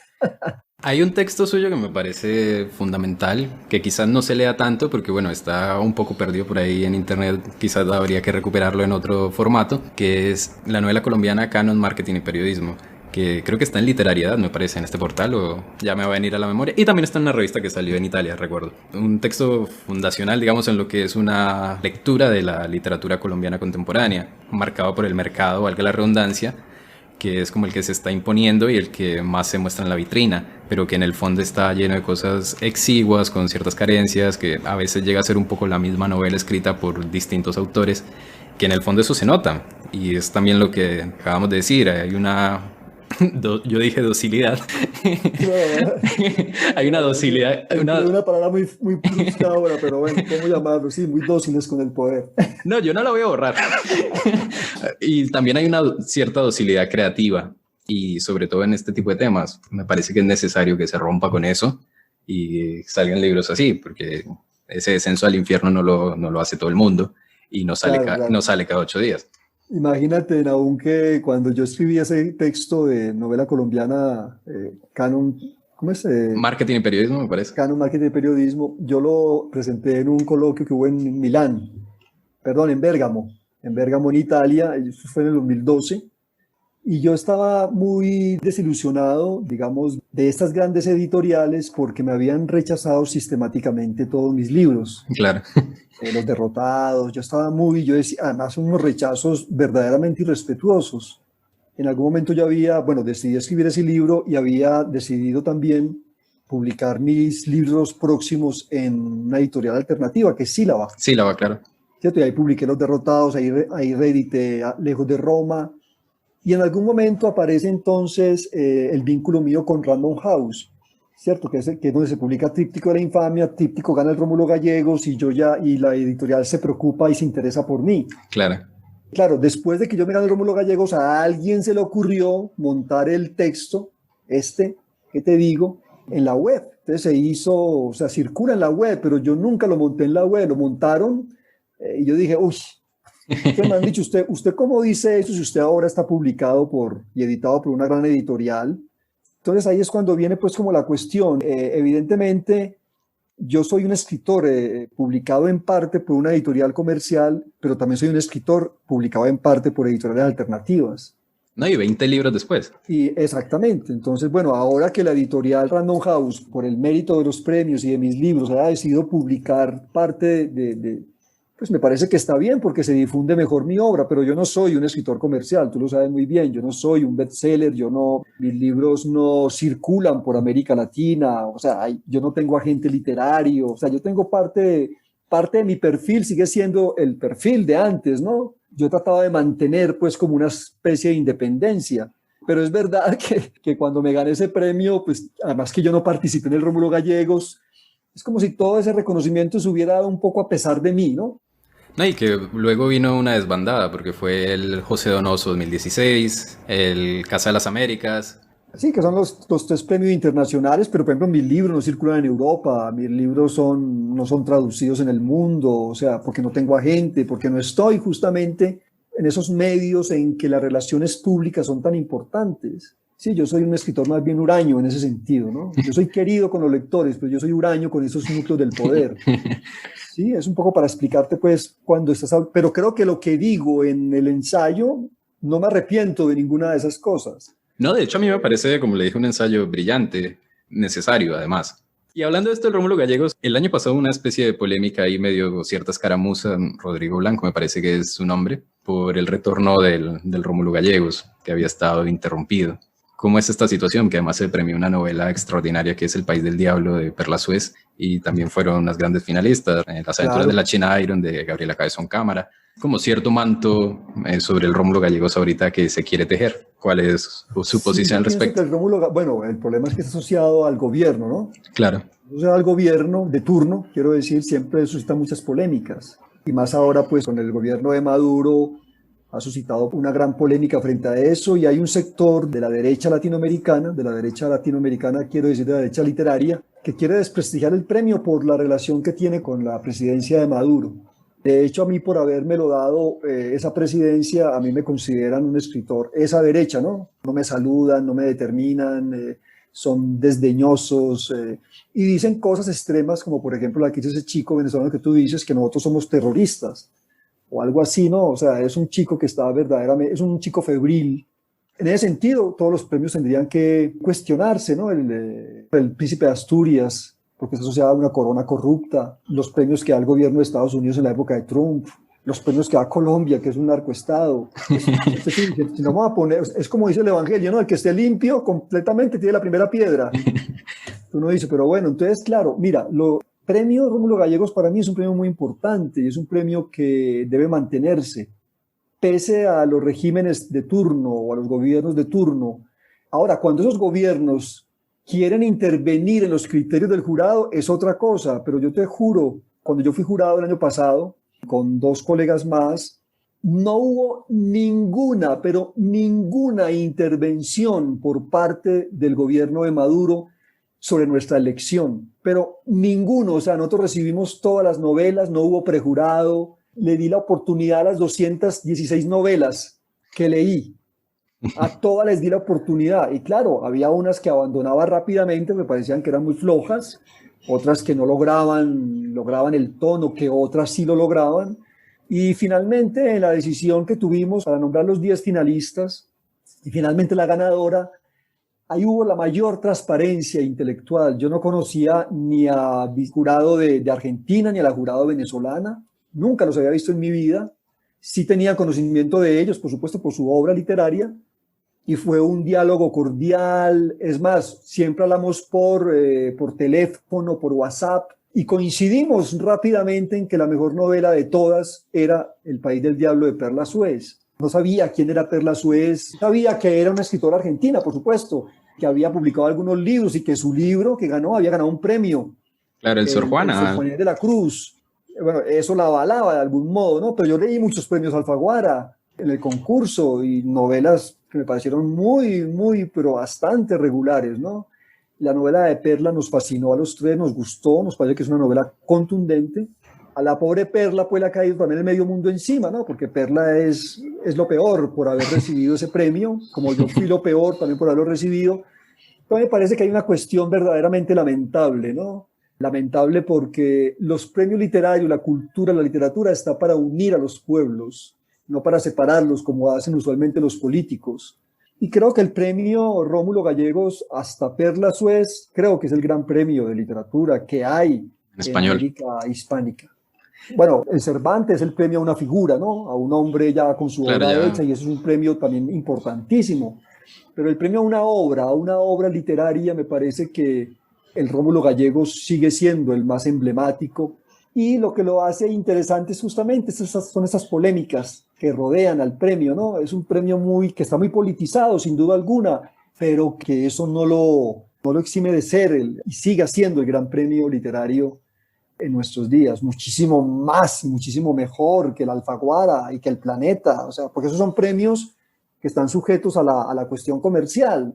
Hay un texto suyo que me parece fundamental, que quizás no se lea tanto porque, bueno, está un poco perdido por ahí en internet, quizás habría que recuperarlo en otro formato, que es la novela colombiana Canon, Marketing y Periodismo, que creo que está en Literariedad, me parece, en este portal, o ya me va a venir a la memoria, y también está en una revista que salió en Italia, recuerdo. Un texto fundacional, digamos, en lo que es una lectura de la literatura colombiana contemporánea, marcado por el mercado, valga la redundancia, que es como el que se está imponiendo y el que más se muestra en la vitrina, pero que en el fondo está lleno de cosas exiguas, con ciertas carencias, que a veces llega a ser un poco la misma novela escrita por distintos autores, que en el fondo eso se nota, y es también lo que acabamos de decir, hay una... yo dije docilidad. Hay una docilidad. Una palabra muy brusca ahora, pero bueno, ¿cómo llamarlo? Sí, muy dóciles con el poder. No, yo no la voy a borrar. Y también hay una cierta docilidad creativa y sobre todo en este tipo de temas. Me parece que es necesario que se rompa con eso y salgan libros así, porque ese descenso al infierno no lo hace todo el mundo y no sale, Claro, no claro. sale cada 8 días. Imagínate, Nahum, que cuando yo escribí ese texto de novela colombiana, Canon, ¿cómo es? Marketing y periodismo, me parece. Canon Marketing de Periodismo, yo lo presenté en un coloquio que hubo en Milán, perdón, en Bérgamo, en Italia, eso fue en el 2012, y yo estaba muy desilusionado, digamos, de estas grandes editoriales porque me habían rechazado sistemáticamente todos mis libros. Claro. Los Derrotados, yo decía, además son unos rechazos verdaderamente irrespetuosos. En algún momento yo decidí escribir ese libro y había decidido también publicar mis libros próximos en una editorial alternativa, que es Sílaba. Sílaba, claro. ¿Cierto? Y ahí publiqué Los Derrotados, ahí reedité Lejos de Roma, y en algún momento aparece entonces el vínculo mío con Random House, ¿cierto? Que es donde se publica Tríptico de la Infamia, Tríptico gana el Rómulo Gallegos y la editorial se preocupa y se interesa por mí. Claro. Claro, después de que yo me gané el Rómulo Gallegos, a alguien se le ocurrió montar el texto, que te digo, en la web. Entonces se hizo, o sea, circula en la web, pero yo nunca lo monté en la web, lo montaron y yo dije, uy, ¿qué me han dicho usted cómo dice eso si usted ahora está publicado y editado por una gran editorial? Entonces ahí es cuando viene pues como la cuestión. Evidentemente yo soy un escritor publicado en parte por una editorial comercial, pero también soy un escritor publicado en parte por editoriales alternativas. No, y 20 libros después. Y exactamente. Entonces, bueno, ahora que la editorial Random House, por el mérito de los premios y de mis libros, ha decidido publicar parte pues me parece que está bien porque se difunde mejor mi obra, pero yo no soy un escritor comercial, tú lo sabes muy bien, yo no soy un bestseller, mis libros no circulan por América Latina, o sea, yo no tengo agente literario, o sea, yo tengo parte de mi perfil, sigue siendo el perfil de antes, ¿no? Yo trataba de mantener pues como una especie de independencia, pero es verdad que cuando me gané ese premio, pues además que yo no participé en el Rómulo Gallegos, es como si todo ese reconocimiento se hubiera dado un poco a pesar de mí, ¿no? No, y que luego vino una desbandada, porque fue el José Donoso 2016, el Casa de las Américas. Sí, que son los 3 premios internacionales, pero por ejemplo mis libros no circulan en Europa, mis libros no son traducidos en el mundo, o sea, porque no tengo agente, porque no estoy justamente en esos medios en que las relaciones públicas son tan importantes. Sí, yo soy un escritor más bien huraño en ese sentido, ¿no? Yo soy querido con los lectores, pero yo soy huraño con esos núcleos del poder. Sí, es un poco para explicarte, pues, pero creo que lo que digo en el ensayo, no me arrepiento de ninguna de esas cosas. No, de hecho a mí me parece, como le dije, un ensayo brillante, necesario además. Y hablando de esto del Rómulo Gallegos, el año pasado una especie de polémica ahí, medio cierta escaramuza, Rodrigo Blanco me parece que es su nombre, por el retorno del Rómulo Gallegos, que había estado interrumpido. ¿Cómo es esta situación? Que además se premió una novela extraordinaria que es El País del Diablo de Perla Suez y también fueron unas grandes finalistas, Las aventuras de la China Iron de Gabriela Cabezón Cámara. Como cierto manto sobre el Rómulo Gallegos ahorita que se quiere tejer. ¿Cuál es su posición al respecto? Bueno, el problema es que está asociado al gobierno, ¿no? Claro. O sea, al gobierno de turno, quiero decir, siempre suscita muchas polémicas. Y más ahora, pues, con el gobierno de Maduro, ha suscitado una gran polémica frente a eso y hay un sector de la derecha latinoamericana, quiero decir de la derecha literaria, que quiere desprestigiar el premio por la relación que tiene con la presidencia de Maduro. De hecho, a mí por habérmelo dado esa presidencia, a mí me consideran un escritor, esa derecha, ¿no? No me saludan, no me determinan, son desdeñosos y dicen cosas extremas como por ejemplo la que dice ese chico venezolano que tú dices, que nosotros somos terroristas o algo así, ¿no? O sea, es un chico que está verdaderamente, es un chico febril. En ese sentido, todos los premios tendrían que cuestionarse, ¿no? El Príncipe de Asturias, porque está asociado a una corona corrupta, los premios que da el gobierno de Estados Unidos en la época de Trump, los premios que da Colombia, que es un narcoestado. Si no vamos a poner, es como dice el Evangelio, ¿no? El que esté limpio completamente tiene la primera piedra. Uno dice, pero bueno, entonces, claro, mira, premio Rómulo Gallegos para mí es un premio muy importante y es un premio que debe mantenerse, pese a los regímenes de turno o a los gobiernos de turno. Ahora, cuando esos gobiernos quieren intervenir en los criterios del jurado es otra cosa, pero yo te juro, cuando yo fui jurado el año pasado, con 2 colegas más, no hubo ninguna, pero ninguna intervención por parte del gobierno de Maduro sobre nuestra elección, pero ninguno. O sea, nosotros recibimos todas las novelas, no hubo prejurado, le di la oportunidad a las 216 novelas que leí, a todas les di la oportunidad, y claro, había unas que abandonaba rápidamente, me parecían que eran muy flojas, otras que no lograban el tono, que otras sí lo lograban, y finalmente en la decisión que tuvimos para nombrar los 10 finalistas, y finalmente la ganadora, ahí hubo la mayor transparencia intelectual. Yo no conocía ni al jurado de Argentina ni a la jurado venezolana, nunca los había visto en mi vida. Sí tenía conocimiento de ellos, por supuesto, por su obra literaria, y fue un diálogo cordial. Es más, siempre hablamos por teléfono, por WhatsApp, y coincidimos rápidamente en que la mejor novela de todas era El País del Diablo de Perla Suez. No sabía quién era Perla Suez, sabía que era una escritora argentina, por supuesto, que había publicado algunos libros y que su libro que ganó había ganado un premio. Claro, el Sor Juana. El Sor Juana de la Cruz. Bueno, eso la avalaba de algún modo, ¿no? Pero yo leí muchos premios Alfaguara en el concurso y novelas que me parecieron muy, pero bastante regulares, ¿no? La novela de Perla nos fascinó a los tres, nos gustó, nos parece que es una novela contundente. A la pobre Perla pues le ha caído también el medio mundo encima, ¿no? Porque Perla es lo peor por haber recibido ese premio, como yo fui lo peor también por haberlo recibido. Entonces me parece que hay una cuestión verdaderamente lamentable, ¿no? Lamentable porque los premios literarios, la cultura, la literatura está para unir a los pueblos, no para separarlos como hacen usualmente los políticos. Y creo que el premio Rómulo Gallegos, hasta Perla Suez, creo que es el gran premio de literatura que hay en América hispánica. Bueno, el Cervantes es el premio a una figura, ¿no? A un hombre ya con su obra hecha, y eso es un premio también importantísimo. Pero el premio a una obra literaria, me parece que el Rómulo Gallegos sigue siendo el más emblemático, y lo que lo hace interesante es justamente son esas polémicas que rodean al premio, ¿no? Es un premio que está muy politizado, sin duda alguna, pero que eso no lo exime de ser y siga siendo el gran premio literario en nuestros días, muchísimo más, muchísimo mejor que el Alfaguara y que el Planeta, o sea, porque esos son premios que están sujetos a la cuestión comercial,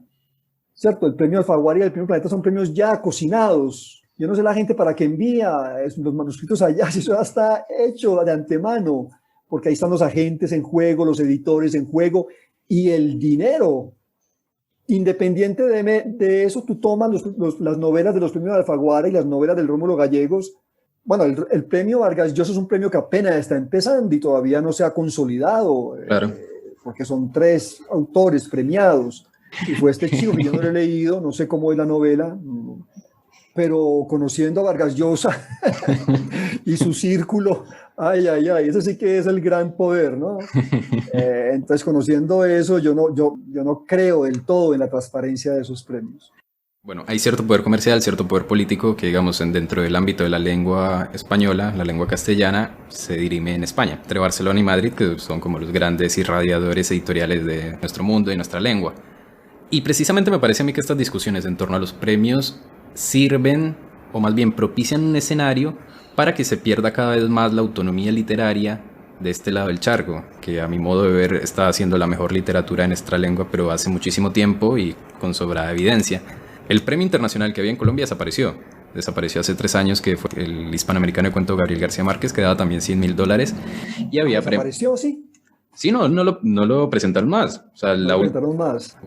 ¿cierto? El premio Alfaguara y el premio Planeta son premios ya cocinados. Yo no sé la gente para qué envía los manuscritos allá, si eso ya está hecho de antemano, porque ahí están los agentes en juego, los editores en juego, y el dinero. Independiente de eso, tú tomas las novelas de los premios de Alfaguara y las novelas del Rómulo Gallegos. Bueno, el premio Vargas Llosa es un premio que apenas está empezando y todavía no se ha consolidado, claro. Porque son 3 autores premiados, y fue este chico que yo no lo he leído, no sé cómo es la novela, pero conociendo a Vargas Llosa y su círculo, ay, eso sí que es el gran poder, ¿no? Entonces, conociendo eso, yo no creo del todo en la transparencia de esos premios. Bueno, hay cierto poder comercial, cierto poder político que, digamos, dentro del ámbito de la lengua española, la lengua castellana, se dirime en España, entre Barcelona y Madrid, que son como los grandes irradiadores editoriales de nuestro mundo y nuestra lengua. Y precisamente me parece a mí que estas discusiones en torno a los premios sirven, o más bien propician un escenario para que se pierda cada vez más la autonomía literaria de este lado del charco, que a mi modo de ver está haciendo la mejor literatura en nuestra lengua, pero hace muchísimo tiempo y con sobrada evidencia. El premio internacional que había en Colombia desapareció hace 3 años, que fue el hispanoamericano de cuento Gabriel García Márquez, que daba también $100,000, y había ¿Desapareció, sí? Sí, no lo presentaron más. O sea,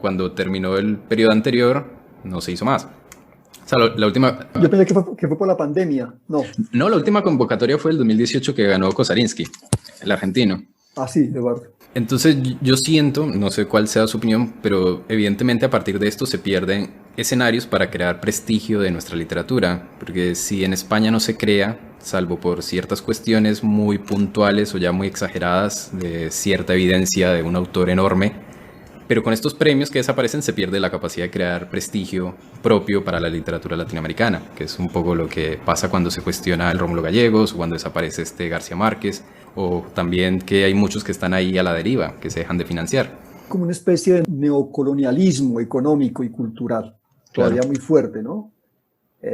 cuando terminó el periodo anterior, no se hizo más. O sea, la última... Yo pensé que fue por la pandemia, no. No, la última convocatoria fue el 2018, que ganó Kosarinsky, el argentino. Ah, sí, Eduardo. Entonces yo siento, no sé cuál sea su opinión, pero evidentemente a partir de esto se pierden escenarios para crear prestigio de nuestra literatura, porque si en España no se crea, salvo por ciertas cuestiones muy puntuales o ya muy exageradas de cierta evidencia de un autor enorme, pero con estos premios que desaparecen se pierde la capacidad de crear prestigio propio para la literatura latinoamericana, que es un poco lo que pasa cuando se cuestiona el Rómulo Gallegos, o cuando desaparece García Márquez, o también que hay muchos que están ahí a la deriva, que se dejan de financiar. Como una especie de neocolonialismo económico y cultural, todavía muy fuerte, ¿no?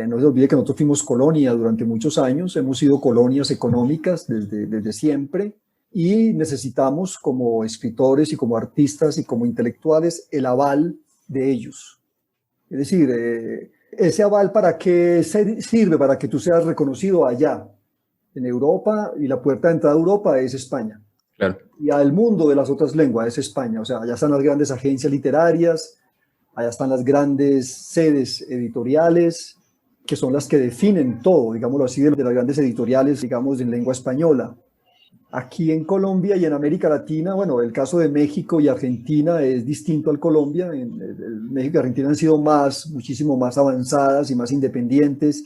No se olvide que nosotros fuimos colonia durante muchos años, hemos sido colonias económicas desde siempre, y necesitamos como escritores y como artistas y como intelectuales el aval de ellos. Es decir, ese aval ¿para qué sirve? Para que tú seas reconocido allá, en Europa, y la puerta de entrada a Europa es España. Claro. Y al mundo de las otras lenguas es España. O sea, allá están las grandes agencias literarias, allá están las grandes sedes editoriales, que son las que definen todo, digámoslo así, de las grandes editoriales, digamos, en lengua española. Aquí en Colombia y en América Latina, bueno, el caso de México y Argentina es distinto al Colombia. México y Argentina han sido muchísimo más avanzadas y más independientes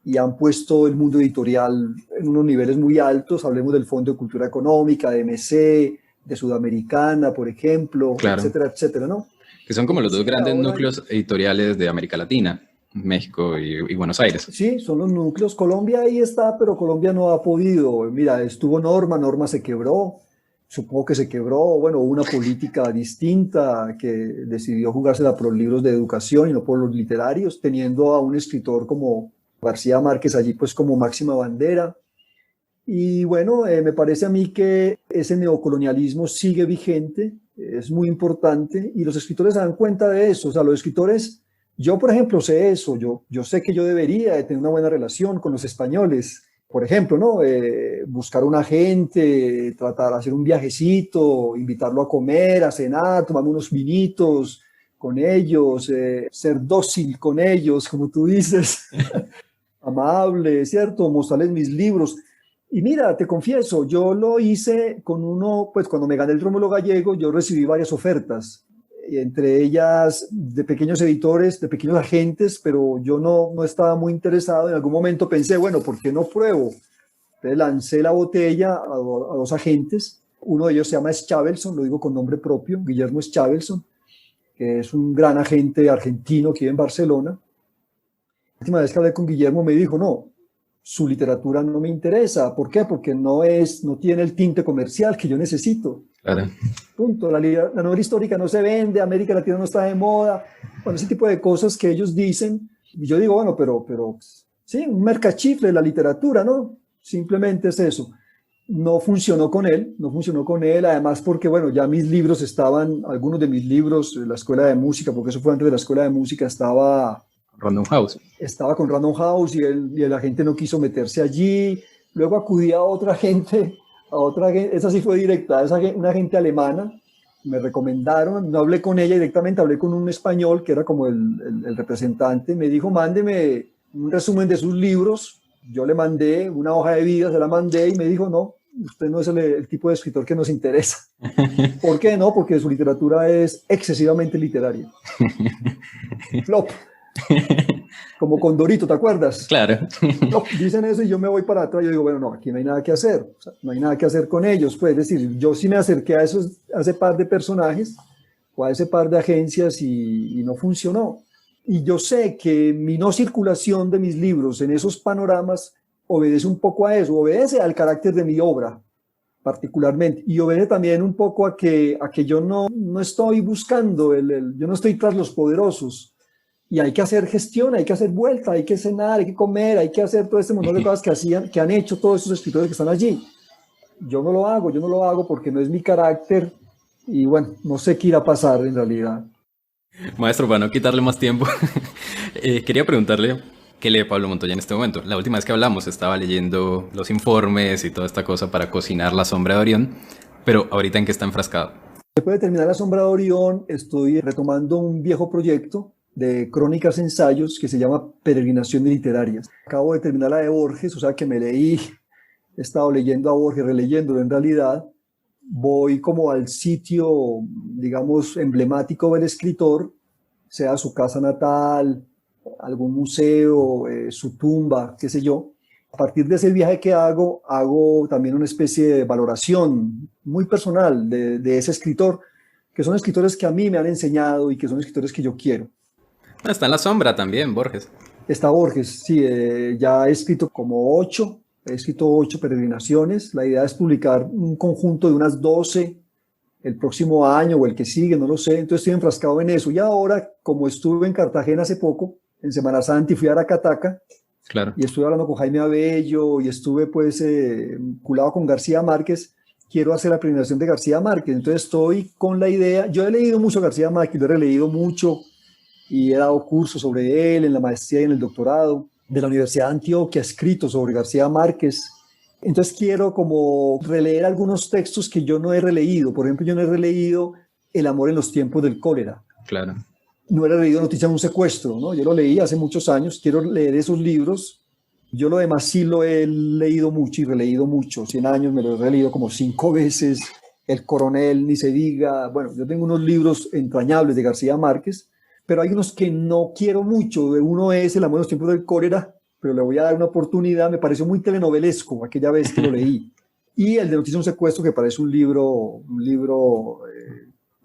y han puesto el mundo editorial en unos niveles muy altos. Hablemos del Fondo de Cultura Económica, de MC, de Sudamericana, por ejemplo, claro. etcétera, etcétera, ¿no? Que son como los dos grandes núcleos editoriales de América Latina, México y Buenos Aires. Sí, son los núcleos. Colombia ahí está, pero Colombia no ha podido. Mira, estuvo Norma se quebró, supongo que se quebró, bueno, hubo una política distinta que decidió jugársela por los libros de educación y no por los literarios, teniendo a un escritor como García Márquez allí pues como máxima bandera. Y bueno, me parece a mí que ese neocolonialismo sigue vigente, es muy importante y los escritores se dan cuenta de eso. O sea, los escritores, yo por ejemplo sé eso, yo sé que yo debería de tener una buena relación con los españoles, por ejemplo, ¿no? Buscar un agente, tratar de hacer un viajecito, invitarlo a comer, a cenar, tomarme unos vinitos con ellos, ser dócil con ellos, como tú dices, amable, ¿cierto? Mostrarles mis libros. Y mira, te confieso, yo lo hice con uno, pues cuando me gané el Rómulo Gallego, yo recibí varias ofertas, entre ellas de pequeños editores, de pequeños agentes, pero yo no estaba muy interesado. En algún momento pensé, bueno, ¿por qué no pruebo? Entonces lancé la botella a dos agentes. Uno de ellos se llama Schavelson, lo digo con nombre propio, Guillermo Schavelson, que es un gran agente argentino que vive en Barcelona. La última vez que hablé con Guillermo me dijo, no, su literatura no me interesa. ¿Por qué? Porque no tiene el tinte comercial que yo necesito. Claro. Punto. La novela histórica no se vende, América Latina no está de moda. Bueno, ese tipo de cosas que ellos dicen. Y yo digo, bueno, pero sí, un mercachifle de la literatura, ¿no? Simplemente es eso. No funcionó con él, además porque, bueno, ya mis libros estaban, algunos de mis libros, la escuela de música, porque eso fue antes de la escuela de música, estaba Random House. Estaba con Random House y la gente no quiso meterse allí. Luego acudí a otra gente, esa sí fue directa, una gente alemana. Me recomendaron, no hablé con ella directamente, hablé con un español que era como el representante. Me dijo, mándeme un resumen de sus libros. Yo le mandé una hoja de vida, se la mandé y me dijo, no, usted no es el tipo de escritor que nos interesa. ¿Por qué no? Porque su literatura es excesivamente literaria. Flop. Como Condorito, ¿te acuerdas? Claro. No, dicen eso y yo me voy para atrás. Yo digo, bueno, no, aquí no hay nada que hacer. O sea, no hay nada que hacer con ellos. Pues, es decir, yo sí me acerqué a ese par de personajes o a ese par de agencias y no funcionó. Y yo sé que mi no circulación de mis libros en esos panoramas obedece un poco a eso, obedece al carácter de mi obra particularmente, y obedece también un poco a que yo no estoy buscando, yo no estoy tras los poderosos. Y hay que hacer gestión, hay que hacer vuelta, hay que cenar, hay que comer, hay que hacer todo este montón de cosas que han hecho todos esos escritores que están allí. Yo no lo hago porque no es mi carácter y bueno, no sé qué irá a pasar en realidad. Maestro, para no quitarle más tiempo, quería preguntarle qué lee Pablo Montoya en este momento. La última vez que hablamos estaba leyendo los informes y toda esta cosa para cocinar La Sombra de Orión, pero ahorita ¿en qué está enfrascado? Después de terminar La Sombra de Orión, estoy retomando un viejo proyecto de crónicas, ensayos, que se llama Peregrinaciones Literarias. Acabo de terminar la de Borges, o sea que he estado leyendo a Borges, releyéndolo en realidad. Voy como al sitio, digamos, emblemático del escritor, sea su casa natal, algún museo, su tumba, qué sé yo. A partir de ese viaje que hago también una especie de valoración muy personal de ese escritor, que son escritores que a mí me han enseñado y que son escritores que yo quiero. Está en La Sombra también, Borges. Está Borges, sí, ya he escrito como 8, he escrito 8 peregrinaciones. La idea es publicar un conjunto de unas 12 el próximo año o el que sigue, no lo sé. Entonces estoy enfrascado en eso. Y ahora, como estuve en Cartagena hace poco, en Semana Santa, y fui a Aracataca, claro, y estuve hablando con Jaime Abello, y estuve pues vinculado con García Márquez, quiero hacer la peregrinación de García Márquez. Entonces estoy con la idea, yo he leído mucho a García Márquez, lo he releído mucho y he dado cursos sobre él en la maestría y en el doctorado de la Universidad de Antioquia, he escrito sobre García Márquez. Entonces quiero como releer algunos textos que yo no he releído. Por ejemplo, yo no he releído El amor en los tiempos del cólera. Claro. No he leído Noticias de un secuestro, ¿no? Yo lo leí hace muchos años, quiero leer esos libros. Yo lo demás sí lo he leído mucho y releído mucho. 100 años me lo he releído como 5 veces. El Coronel, ni se diga. Bueno, yo tengo unos libros entrañables de García Márquez, pero hay unos que no quiero mucho. Uno es El amor en los tiempos del cólera, pero le voy a dar una oportunidad. Me pareció muy telenovelesco aquella vez que lo leí. Y el de Noticias de un secuestro, que parece un libro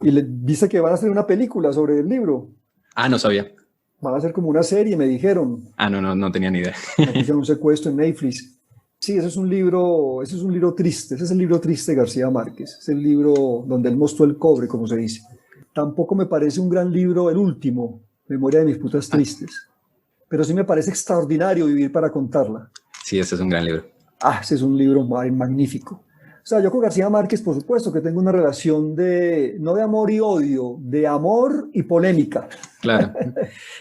y dice que van a hacer una película sobre el libro. Ah, no sabía. Van a hacer como una serie, me dijeron. Ah, no tenía ni idea. Noticias de un secuestro en Netflix. Sí, ese es un libro triste. Ese es el libro triste de García Márquez. Es el libro donde él mostró el cobre, como se dice. Tampoco me parece un gran libro el último, Memoria de mis putas tristes. Pero sí me parece extraordinario Vivir para contarla. Sí, ese es un gran libro. Ese es un libro magnífico. O sea, yo con García Márquez, por supuesto, que tengo una relación no de amor y odio, de amor y polémica. Claro.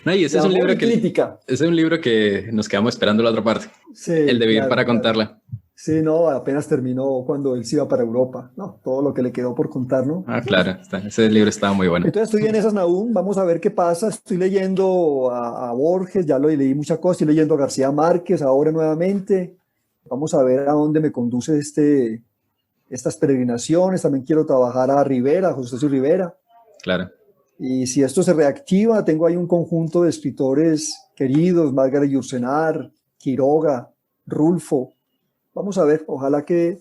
No, y ese es un libro crítica. Ese es un libro que nos quedamos esperando la otra parte. Sí, el de Vivir para contarla. Sí, no, apenas terminó cuando él se iba para Europa. No, todo lo que le quedó por contar, ¿no? Ah, claro. Ese libro estaba muy bueno. Entonces estoy en esas, Nahum. Vamos a ver qué pasa. Estoy leyendo a Borges, ya leí muchas cosas. Estoy leyendo a García Márquez ahora nuevamente. Vamos a ver a dónde me conduce estas peregrinaciones. También quiero trabajar a Rivera, José Cecilio Rivera. Claro. Y si esto se reactiva, tengo ahí un conjunto de escritores queridos, Margaret Yourcenar, Quiroga, Rulfo. Vamos a ver, ojalá que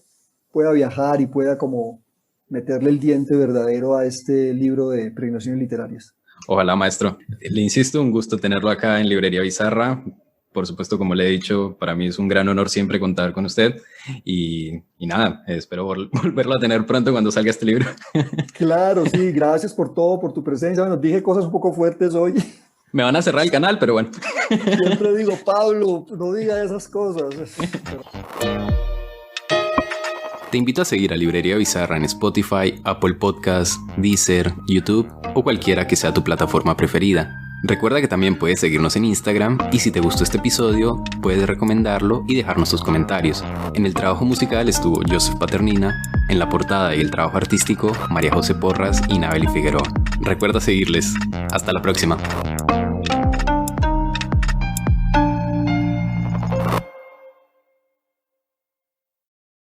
pueda viajar y pueda como meterle el diente verdadero a este libro de peregrinaciones literarias. Ojalá, maestro. Le insisto, un gusto tenerlo acá en Librería Bizarra. Por supuesto, como le he dicho, para mí es un gran honor siempre contar con usted y nada, espero volverlo a tener pronto cuando salga este libro. Claro, sí, gracias por todo, por tu presencia. Bueno, dije cosas un poco fuertes hoy. Me van a cerrar el canal, pero bueno. Siempre digo, Pablo, no diga esas cosas. Te invito a seguir a Librería Bizarra en Spotify, Apple Podcasts, Deezer, YouTube o cualquiera que sea tu plataforma preferida. Recuerda que también puedes seguirnos en Instagram y si te gustó este episodio, puedes recomendarlo y dejarnos tus comentarios. En el trabajo musical estuvo Joseph Paternina, en la portada y el trabajo artístico María José Porras y Nabeli Figueroa. Recuerda seguirles. Hasta la próxima.